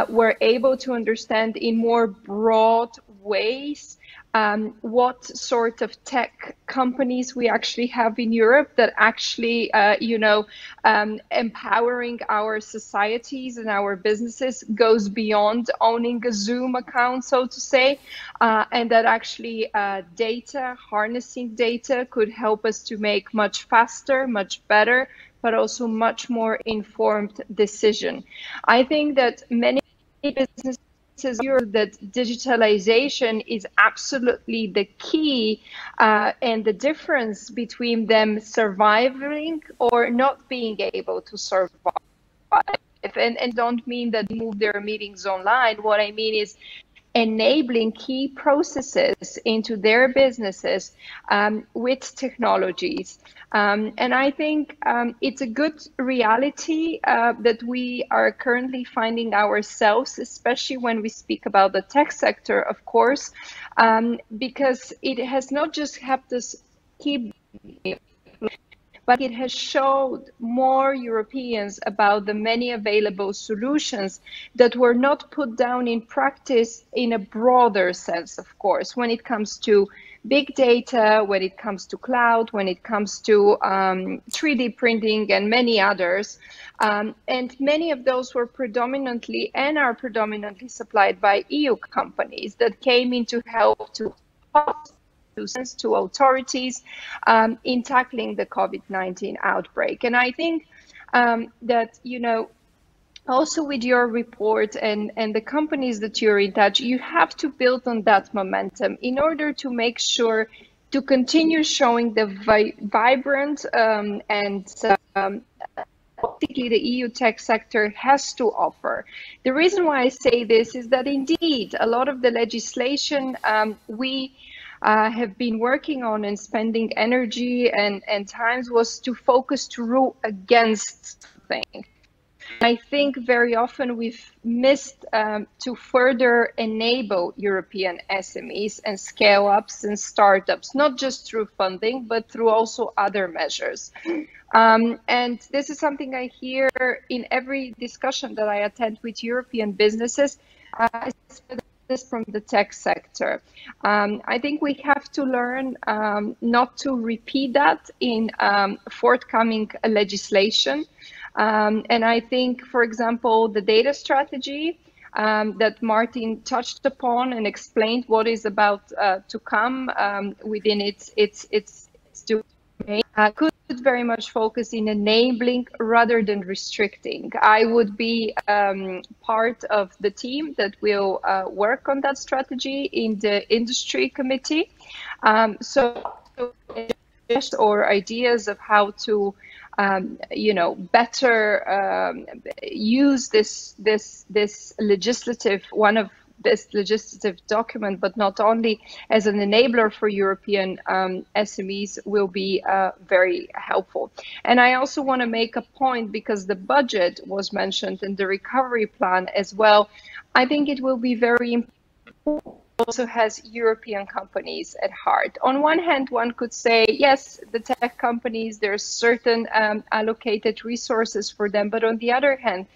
were able to understand in more broad ways what sort of tech companies we actually have in Europe that actually, empowering our societies and our businesses goes beyond owning a Zoom account, so to say, and that actually harnessing data could help us to make much faster, much better, but also much more informed decision. I think that many businesses that digitalization is absolutely the key and the difference between them surviving or not being able to survive. And don't mean that they move their meetings online. What I mean is enabling key processes into their businesses with technologies. And I think it's a good reality that we are currently finding ourselves, especially when we speak about the tech sector, of course, because it has not just helped us keep, but it has showed more Europeans about the many available solutions that were not put down in practice in a broader sense, of course, when it comes to big data, when it comes to cloud, when it comes to 3D printing and many others. And many of those were predominantly and are predominantly supplied by EU companies that came in to help to authorities in tackling the COVID-19 outbreak. And I think that, also with your report and the companies that you're in touch, you have to build on that momentum in order to make sure to continue showing the vibrant and particularly the EU tech sector has to offer. The reason why I say this is that indeed a lot of the legislation we have been working on and spending energy and times was to focus to rule against something. I think very often we've missed to further enable European SMEs and scale-ups and startups, not just through funding, but through also other measures. And this is something I hear in every discussion that I attend with European businesses, from the tech sector. I think we have to learn not to repeat that in forthcoming legislation. And I think, for example, the data strategy that Martin touched upon and explained what is about to come within its domain could very much focus in enabling rather than restricting. I would be part of the team that will work on that strategy in the industry committee. So or ideas of how to better use this legislative, one of this legislative document, but not only as an enabler for European SMEs, will be very helpful. And I also want to make a point, because the budget was mentioned in the recovery plan as well. I think it will be very important. Also has European companies at heart. On one hand, one could say, yes, the tech companies, there's certain allocated resources for them. But on the other hand,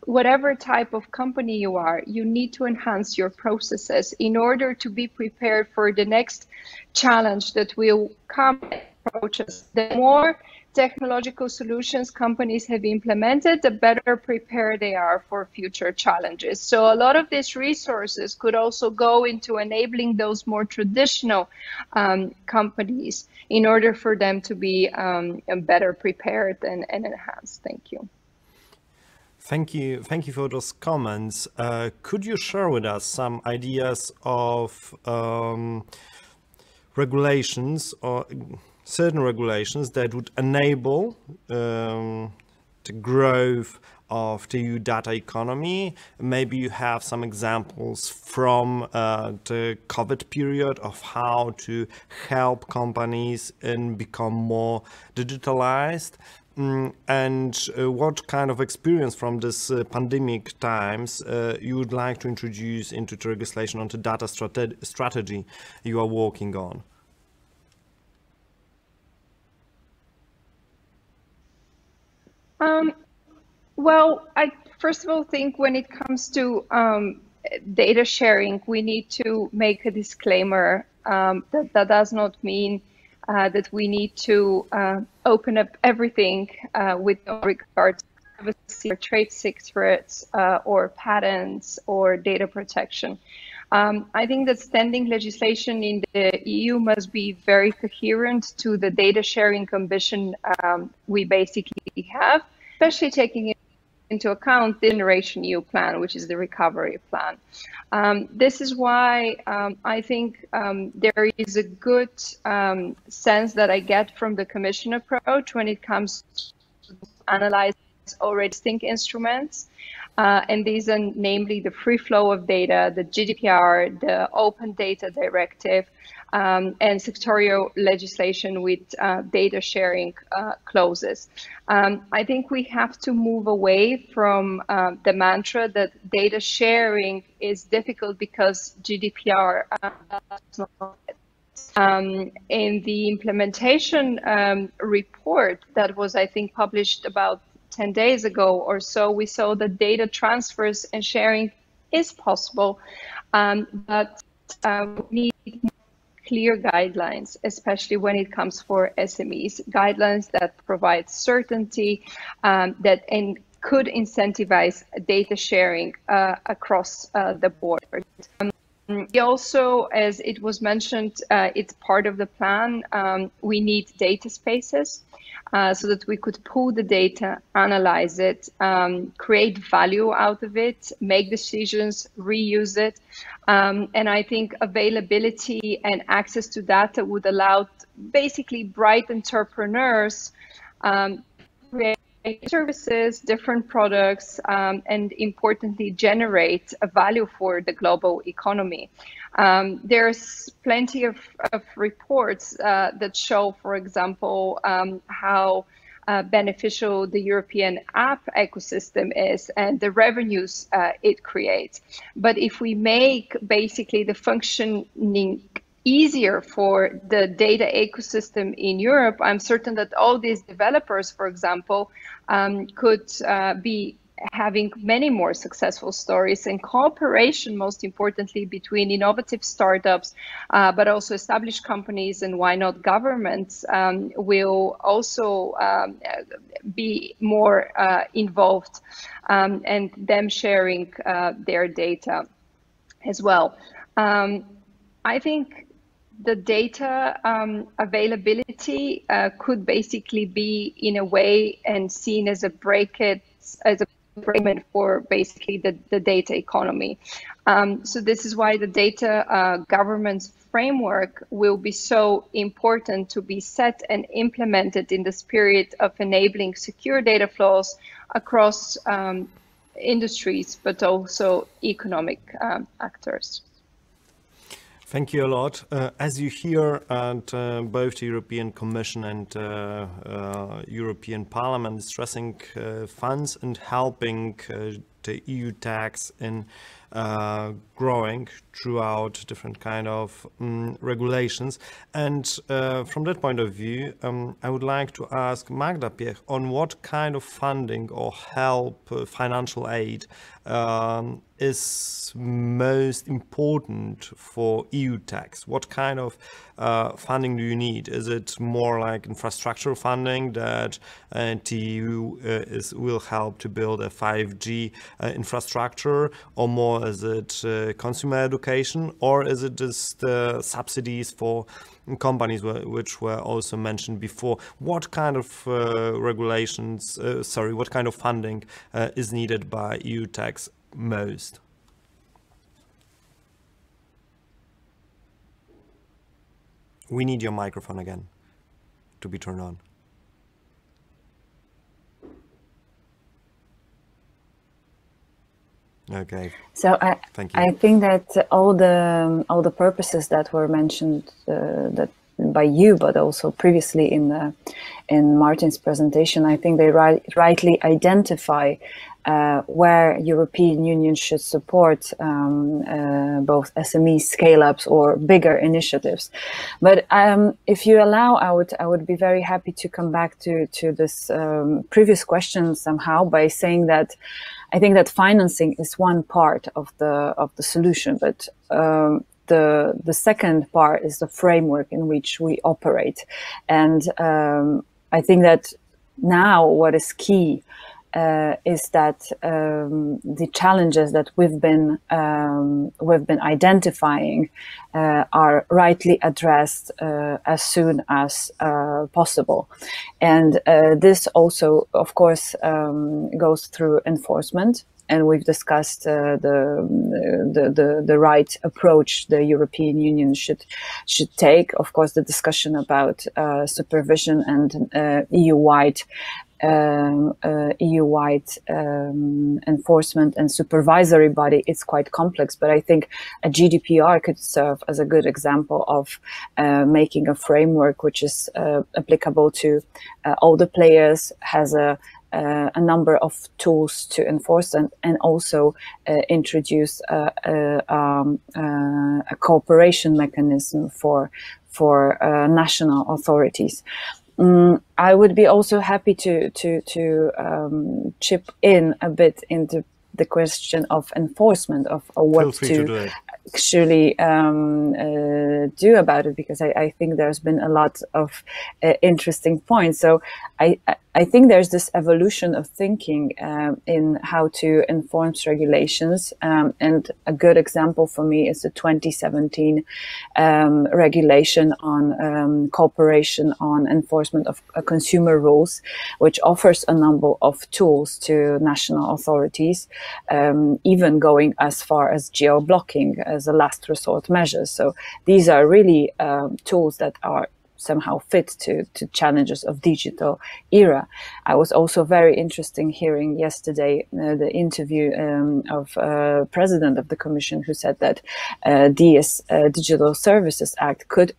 whatever type of company you are, you need to enhance your processes in order to be prepared for the next challenge that will come and approach us. The more technological solutions companies have implemented, the better prepared they are for future challenges. So a lot of these resources could also go into enabling those more traditional companies in order for them to be better prepared and enhanced. Thank you. Thank you for those comments. Could you share with us some ideas of regulations or certain regulations that would enable the growth of the EU data economy? Maybe you have some examples from the COVID period of how to help companies and become more digitalized. And what kind of experience from this pandemic times you would like to introduce into the legislation on the data strategy you are working on? Well, I first of all think when it comes to data sharing, we need to make a disclaimer that does not mean that we need to open up everything with no regard to privacy or trade secrets or patents or data protection. I think that standing legislation in the EU must be very coherent to the data sharing ambition we basically have, especially taking into account the Generation EU plan, which is the recovery plan. This is why I think there is a good sense that I get from the Commission approach when it comes to analyze already distinct instruments. And these are namely the free flow of data, the GDPR, the Open Data Directive, and sectorial legislation with data sharing clauses. I think we have to move away from the mantra that data sharing is difficult because GDPR does not. In the implementation report that was, I think, published about 10 days ago or so, we saw that data transfers and sharing is possible, but we need clear guidelines, especially when it comes for SMEs, guidelines that provide certainty that could incentivize data sharing across the board. Also, as it was mentioned, it's part of the plan, we need data spaces so that we could pull the data, analyze it, create value out of it, make decisions, reuse it. And I think availability and access to data would allow basically bright entrepreneurs create services, different products, and importantly, generate a value for the global economy. There's plenty of reports that show, for example, how beneficial the European app ecosystem is and the revenues it creates. But if we make basically the functioning easier for the data ecosystem in Europe, I'm certain that all these developers, for example, could be having many more successful stories, and cooperation, most importantly, between innovative startups, but also established companies, and why not governments, will also be more involved, and them sharing their data as well. I think the data availability could basically be in a way and seen as a breakage, as a agreement for basically the data economy. So this is why the data governance framework will be so important to be set and implemented in the spirit of enabling secure data flows across industries, but also economic actors. Thank you a lot. As you hear, both the European Commission and European Parliament is stressing funds and helping the EU tax in growing throughout different kind of regulations. And from that point of view, I would like to ask Magda Piech on what kind of funding or help, financial aid, is most important for EU tax? What kind of funding do you need? Is it more like infrastructure funding that the EU will help to build a 5G infrastructure, or more is it consumer education, or is it just subsidies for companies which were also mentioned before? What kind of what kind of funding is needed by EU tax most? We need your microphone again to be turned on. Okay. So thank you. I think that all the purposes that were mentioned that by you, but also previously in Martin's presentation, I think they rightly identify where European Union should support both SME scale-ups or bigger initiatives. But if you allow, I would be very happy to come back to this previous question somehow by saying that I think that financing is one part of the solution, but the second part is the framework in which we operate. And I think that now what is key is that the challenges that we've been identifying are rightly addressed as soon as possible, and this also, of course, goes through enforcement. And we've discussed the right approach the European Union should take. Of course, the discussion about supervision and EU-wide enforcement and supervisory body, it's quite complex, but I think a GDPR could serve as a good example of making a framework which is applicable to all the players, has a number of tools to enforce and also introduce a cooperation mechanism for national authorities. I would be also happy to chip in a bit into the question of enforcement of what to actually do about it, because I think there's been a lot of interesting points. So I think there's this evolution of thinking in how to enforce regulations, and a good example for me is the 2017 regulation on cooperation on enforcement of consumer rules, which offers a number of tools to national authorities, even going as far as geo-blocking as a last resort measure. So these are really tools that are somehow fit to challenges of digital era. I was also very interesting hearing yesterday the interview of President of the Commission, who said that this Digital Services Act could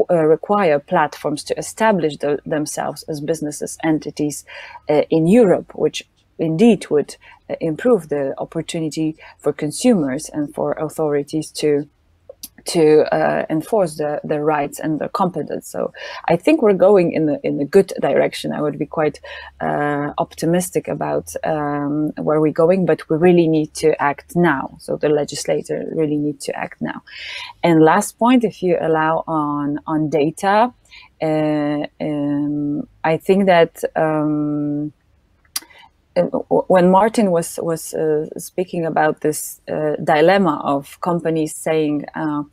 require platforms to establish themselves as businesses entities in Europe, which indeed would improve the opportunity for consumers and for authorities to enforce the rights and the competence. So I think we're going in a good direction. I would be quite optimistic about where we're going, but we really need to act now. So the legislator really need to act now. And last point, if you allow, on data, I think that when Martin was speaking about this dilemma of companies saying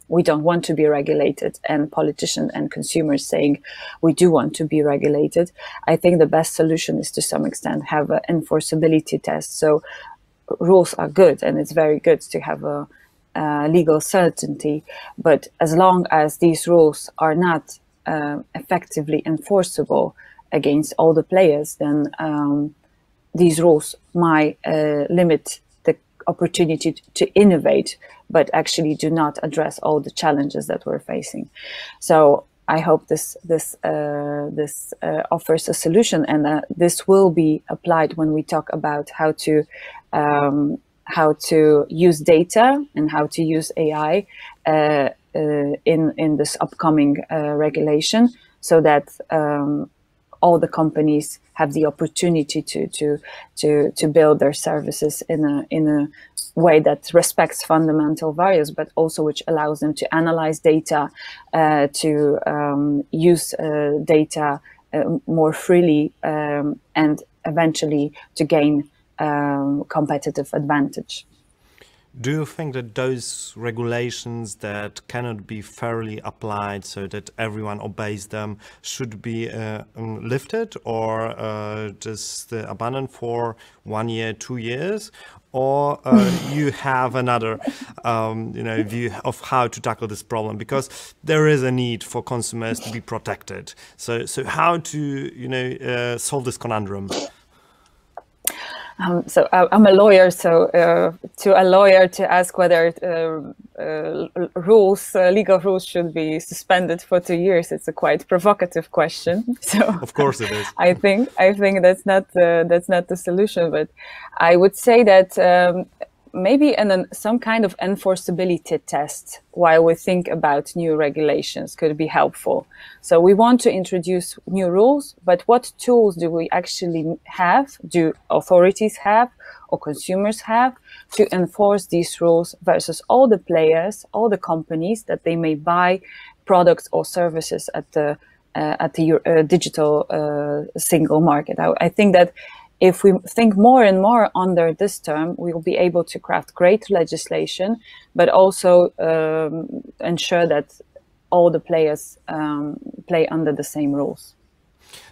we don't want to be regulated, and politicians and consumers saying we do want to be regulated, I think the best solution is to some extent have an enforceability test. So rules are good, and it's very good to have a legal certainty, but as long as these rules are not these rules might limit the opportunity to innovate, but actually do not address all the challenges that we're facing. So I hope this offers a solution, and this will be applied when we talk about how to use data and how to use AI in this upcoming regulation, so that all the companies have the opportunity to build their services in a way that respects fundamental values, but also which allows them to analyze data, to use data more freely, and eventually to gain competitive advantage. Do you think that those regulations that cannot be fairly applied so that everyone obeys them should be lifted, or just abandoned for 1 year, 2 years? Or you have another view of how to tackle this problem? Because there is a need for consumers to be protected. So how to solve this conundrum? So I'm a lawyer, so to a lawyer to ask whether legal rules should be suspended for 2 years, it's a quite provocative question. So of course it is. I think that's not the solution, but I would say that maybe some kind of enforceability test while we think about new regulations could be helpful. So we want to introduce new rules, but what tools do we actually have, do authorities have, or consumers have, to enforce these rules versus all the players, all the companies that they may buy products or services at the digital single market? I think that if we think more and more under this term, we will be able to craft great legislation, but also ensure that all the players play under the same rules.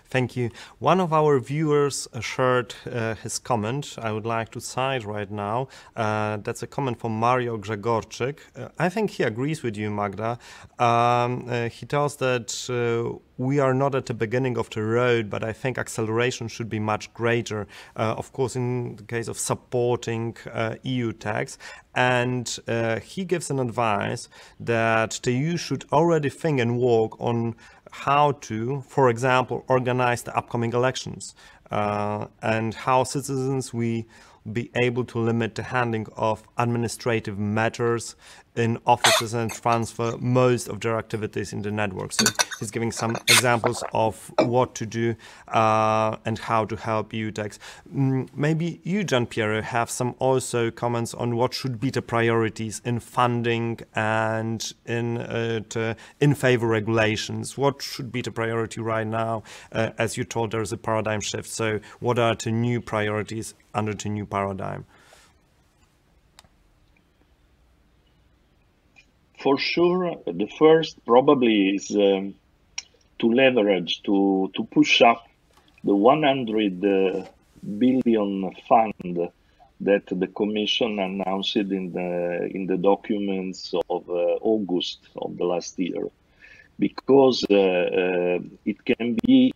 Thank you. One of our viewers shared his comment. I would like to cite right now. That's a comment from Mario Grzegorczyk. I think he agrees with you, Magda. He tells that we are not at the beginning of the road, but I think acceleration should be much greater, of course, in the case of supporting EU tax. And he gives an advice that the EU should already think and work on how to, for example, organize the upcoming elections, and how citizens will be able to limit the handling of administrative matters in offices and transfer most of their activities in the network. So he's giving some examples of what to do and how to help EU tax. Maybe you, Gianpiero, have some also comments on what should be the priorities in funding and in favor regulations. What should be the priority right now? As you told, there's a paradigm shift. So what are the new priorities under the new paradigm? For sure, the first probably is to leverage, to push up the 100 billion fund that the Commission announced in the documents of August of the last year, because it can be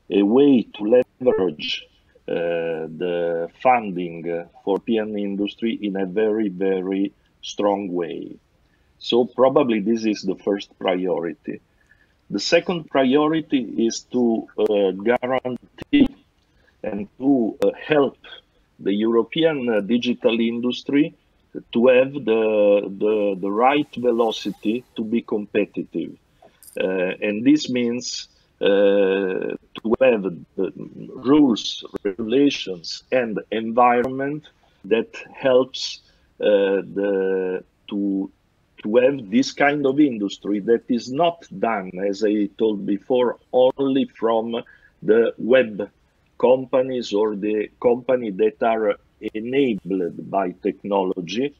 a way to leverage the funding for European industry in a very, very strong way. So probably this is the first priority. The second priority is to guarantee and to help the European digital industry to have the right velocity to be competitive. And this means to have the rules, regulations, and environment that helps to have this kind of industry that is not done, as I told before, only from the web companies or the company that are enabled by technology,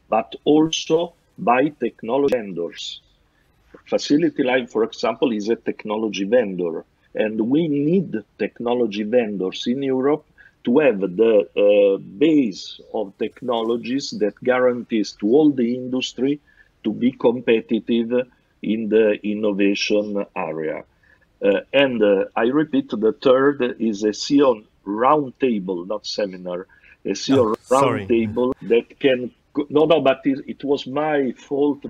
but also by technology vendors. FacilityLive, for example, is a technology vendor, and we need technology vendors in Europe to have the base of technologies that guarantees to all the industry to be competitive in the innovation area. And I repeat, the third is a roundtable, not seminar, a CEO roundtable that can, no, but it was my fault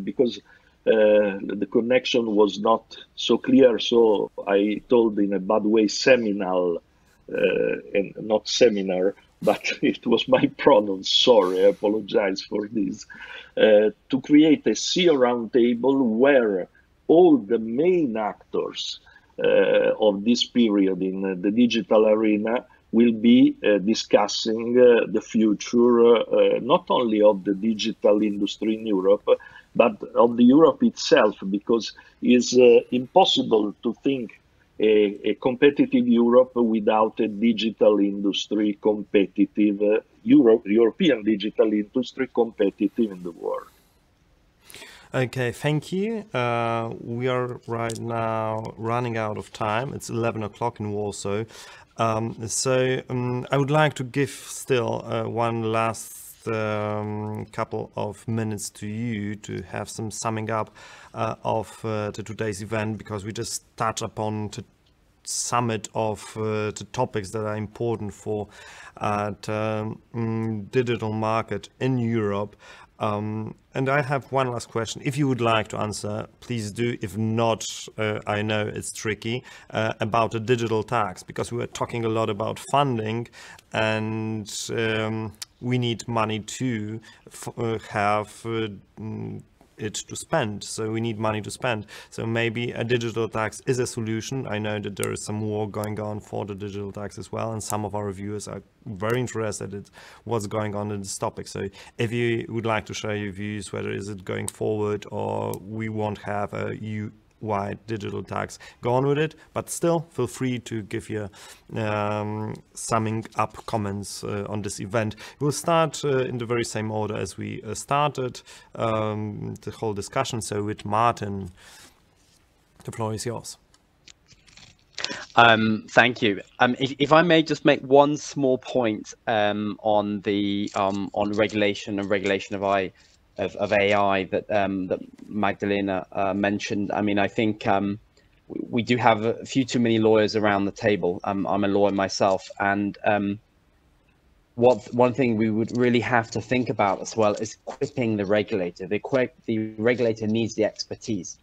because the connection was not so clear, so I told in a bad way seminal and not seminar, but it was my pronoun, sorry, I apologize for this, to create a CEO roundtable where all the main actors of this period in the digital arena will be discussing the future, not only of the digital industry in Europe, but of the Europe itself, because it's impossible to think a competitive Europe without a digital industry competitive, European digital industry competitive in the world. Okay, thank you. We are right now running out of time. It's 11 o'clock in Warsaw. I would like to give still one last couple of minutes to you to have some summing up of today's event, because we just touched upon the summit of the topics that are important for the digital market in Europe. And I have one last question. If you would like to answer, please do. If not, I know it's tricky, about the digital tax, because we were talking a lot about funding, and we need money to have it to spend. So we need money to spend. So maybe a digital tax is a solution. I know that there is some war going on for the digital tax as well, and some of our viewers are very interested in what's going on in this topic. So if you would like to share your views, whether is it going forward or we won't have a EU-wide digital tax, go on with it, but still feel free to give your summing up comments on this event. We'll start in the very same order as we started the whole discussion. So with Martin, the floor is yours. Thank you. If I may just make one small point on the on regulation of AI that that Magdalena mentioned. I mean, I think we do have a few too many lawyers around the table. I'm a lawyer myself, and one thing we would really have to think about as well is equipping the regulator. The regulator needs the expertise.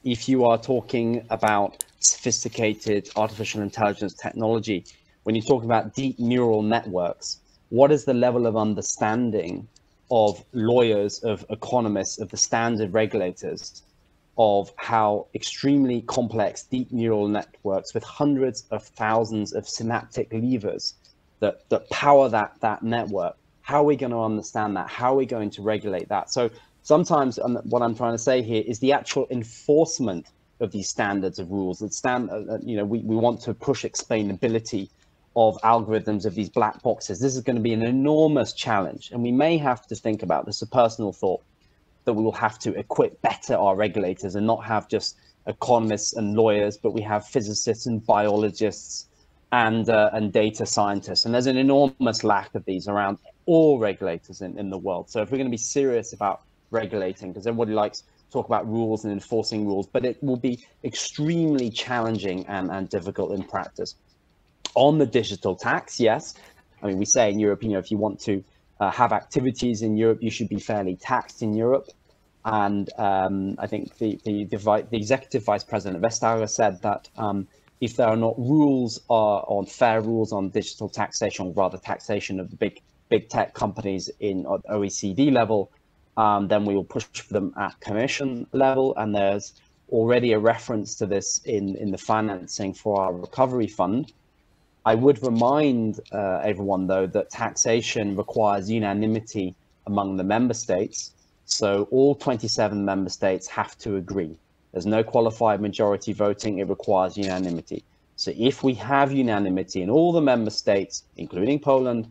If you are talking about sophisticated artificial intelligence technology, when you talk about deep neural networks, what is the level of understanding of lawyers, of economists, of the standard regulators, of how extremely complex deep neural networks with hundreds of thousands of synaptic levers that power that network, how are we going to understand that? How are we going to regulate that? So sometimes what I'm trying to say here is the actual enforcement of these standards of rules. You know, we want to push explainability of algorithms, of these black boxes. This is going to be an enormous challenge, and we may have to think about this, a personal thought, that we will have to equip better our regulators and not have just economists and lawyers, but we have physicists and biologists and data scientists. And there's an enormous lack of these around all regulators in the world. So if we're going to be serious about regulating, because everybody likes to talk about rules and enforcing rules, but it will be extremely challenging and difficult in practice. On the digital tax, yes. I mean, we say in Europe, you know, if you want to have activities in Europe, you should be fairly taxed in Europe. And I think the executive vice president of Vestager said that if there are not rules on fair rules on digital taxation, or rather taxation of the big tech companies in OECD level, then we will push for them at Commission level. And there's already a reference to this in the financing for our recovery fund. I would remind everyone, though, that taxation requires unanimity among the member states. So all 27 member states have to agree. There's no qualified majority voting. It requires unanimity. So if we have unanimity in all the member states, including Poland,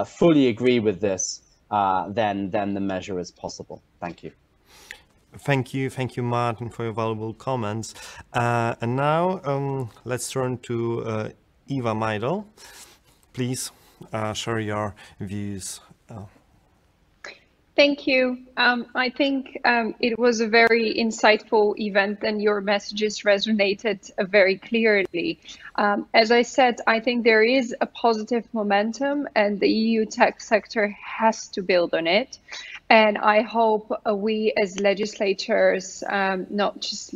fully agree with this, then the measure is possible. Thank you. Thank you, Martin, for your valuable comments. And now let's turn to Eva Maydell. Please share your views. Thank you. I think it was a very insightful event and your messages resonated very clearly. As I said, I think there is a positive momentum and the EU tech sector has to build on it. And I hope we as legislators, not just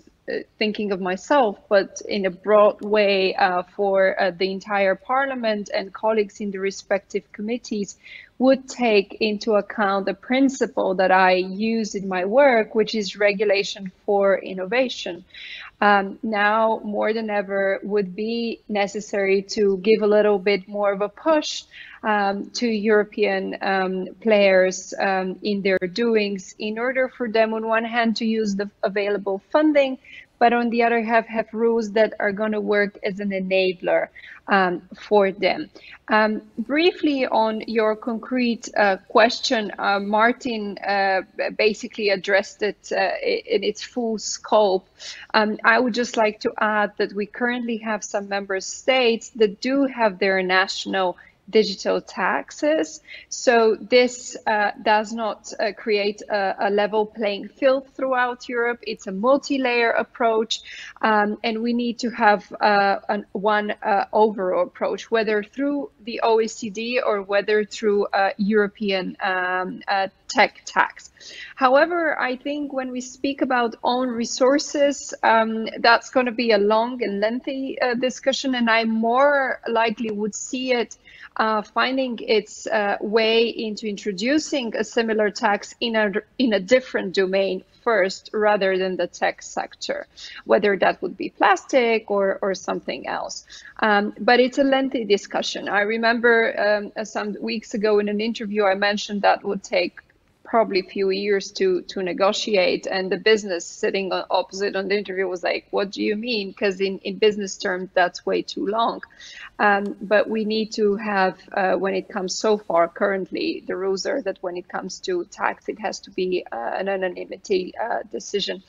thinking of myself, but in a broad way for the entire parliament and colleagues in the respective committees, would take into account the principle that I use in my work, which is regulation for innovation. Now more than ever would be necessary to give a little bit more of a push to European players in their doings in order for them on one hand to use the available funding, but on the other have rules that are going to work as an enabler for them. Briefly on your concrete question, Martin basically addressed it in its full scope. I would just like to add that we currently have some member states that do have their national digital taxes. So this does not create a level playing field throughout Europe. It's a multi-layer approach, and we need to have one overall approach, whether through the OECD or whether through a European tech tax. However, I think when we speak about own resources, that's going to be a long and lengthy discussion, and I more likely would see it finding its way into introducing a similar tax in a different domain first, rather than the tech sector, whether that would be plastic or something else. But it's a lengthy discussion. I remember some weeks ago in an interview, I mentioned that would take probably a few years to negotiate, and the business sitting opposite on the interview was like, what do you mean? Because in business terms, that's way too long. But we need to have, when it comes so far currently, the rules are that when it comes to tax, it has to be an anonymity decision.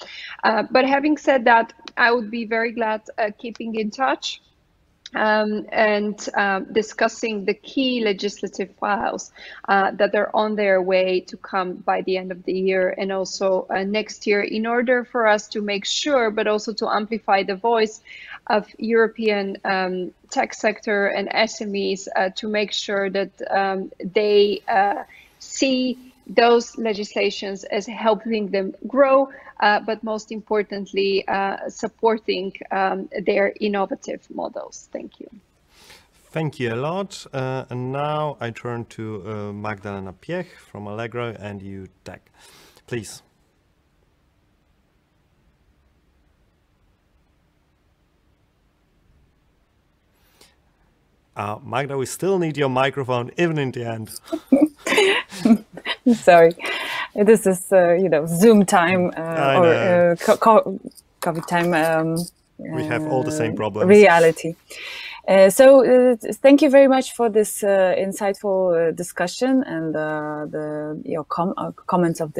But having said that, I would be very glad keeping in touch and discussing the key legislative files that are on their way to come by the end of the year and also next year, in order for us to make sure, but also to amplify the voice of European tech sector and SMEs to make sure that they see those legislations as helping them grow, but most importantly, supporting their innovative models. Thank you. Thank you a lot. And now I turn to Magdalena Piech from Allegro and EUTA. Please. Magda, we still need your microphone, even in the end. Sorry, this is Zoom time or COVID time. We have all the same problems. Reality. So thank you very much for this insightful discussion and the comments of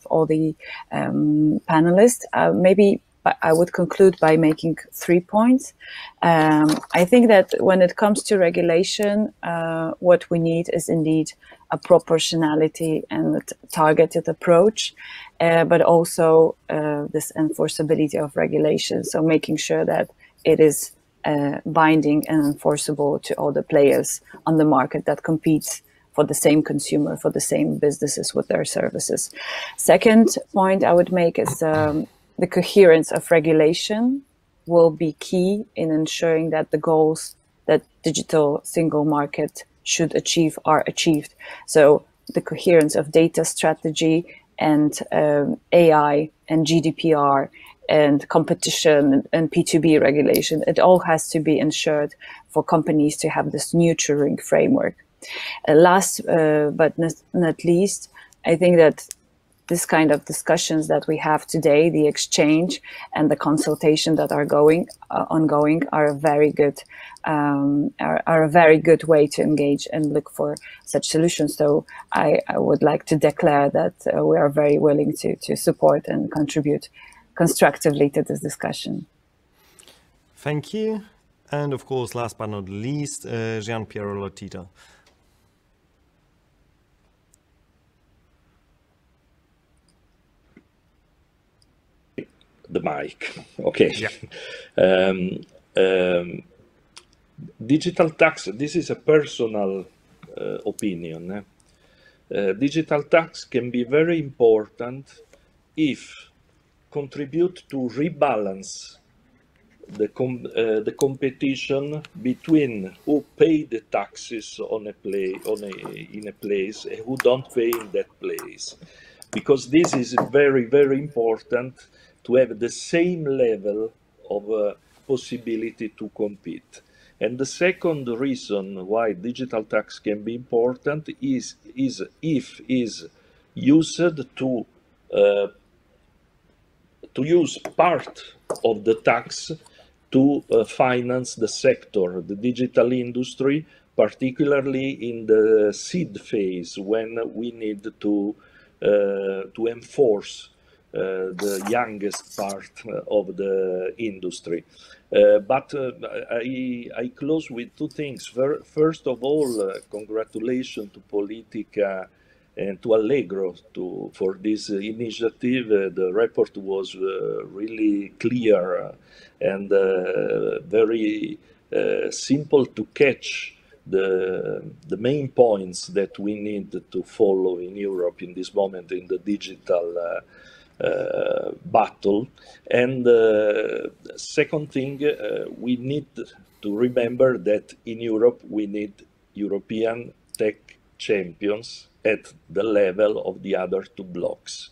all the panelists. Maybe I would conclude by making 3 points. I think that when it comes to regulation, what we need is indeed a proportionality and a targeted approach, but also this enforceability of regulation. So making sure that it is binding and enforceable to all the players on the market that competes for the same consumer, for the same businesses with their services. Second point I would make is the coherence of regulation will be key in ensuring that the goals that digital single market should achieve are achieved. So the coherence of data strategy and AI and GDPR and competition and P2B regulation, it all has to be ensured for companies to have this nurturing framework. Last but not least, I think that this kind of discussions that we have today, the exchange and the consultation that are ongoing, are a very good way to engage and look for such solutions. So I would like to declare that we are very willing to support and contribute constructively to this discussion. Thank you. And of course, last but not least, Gianpiero Lotito. the mic. Okay. Yeah. Digital tax, this is a personal opinion. Digital tax can be very important if contribute to rebalance the competition between who pay the taxes in a place and who don't pay in that place, because this is very, very important to have the same level of possibility to compete. And the second reason why digital tax can be important is if is used to use part of the tax to finance the sector, the digital industry, particularly in the seed phase when we need to enforce the youngest part of the industry. But I close with two things. First of all, congratulations to Polityka and to Allegro for this initiative. The report was really clear and very simple to catch the main points that we need to follow in Europe in this moment in the digital battle. And second thing, we need to remember that in Europe we need European tech champions at the level of the other two blocks,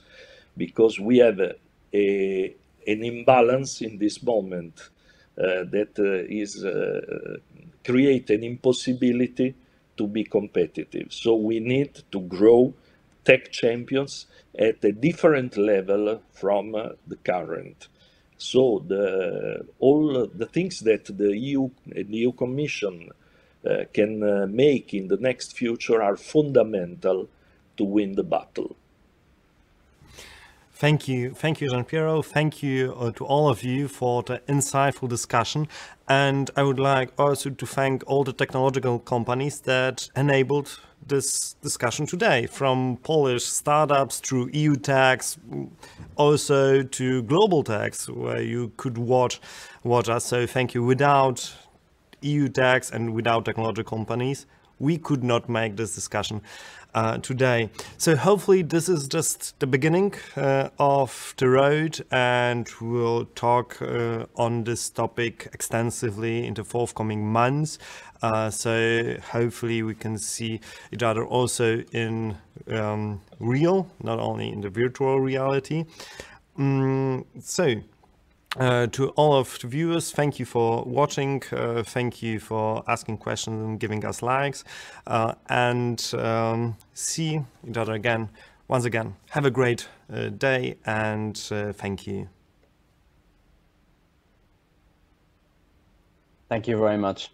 because we have an imbalance in this moment that is create an impossibility to be competitive. So we need to grow tech champions at a different level from the current. So all the things that the EU and the EU Commission can make in the next future are fundamental to win the battle. Thank you, Gianpiero. Thank you to all of you for the insightful discussion. And I would like also to thank all the technological companies that enabled this discussion today, from Polish startups through EU tax, also to global tax, where you could watch us. So thank you. Without EU tax and without technological companies, we could not make this discussion today. So hopefully this is just the beginning of the road, and we'll talk on this topic extensively in the forthcoming months. So hopefully we can see each other also in real, not only in the virtual reality. To all of the viewers, thank you for watching, thank you for asking questions and giving us likes, and see each other again. Once again, have a great day, and thank you. Thank you very much.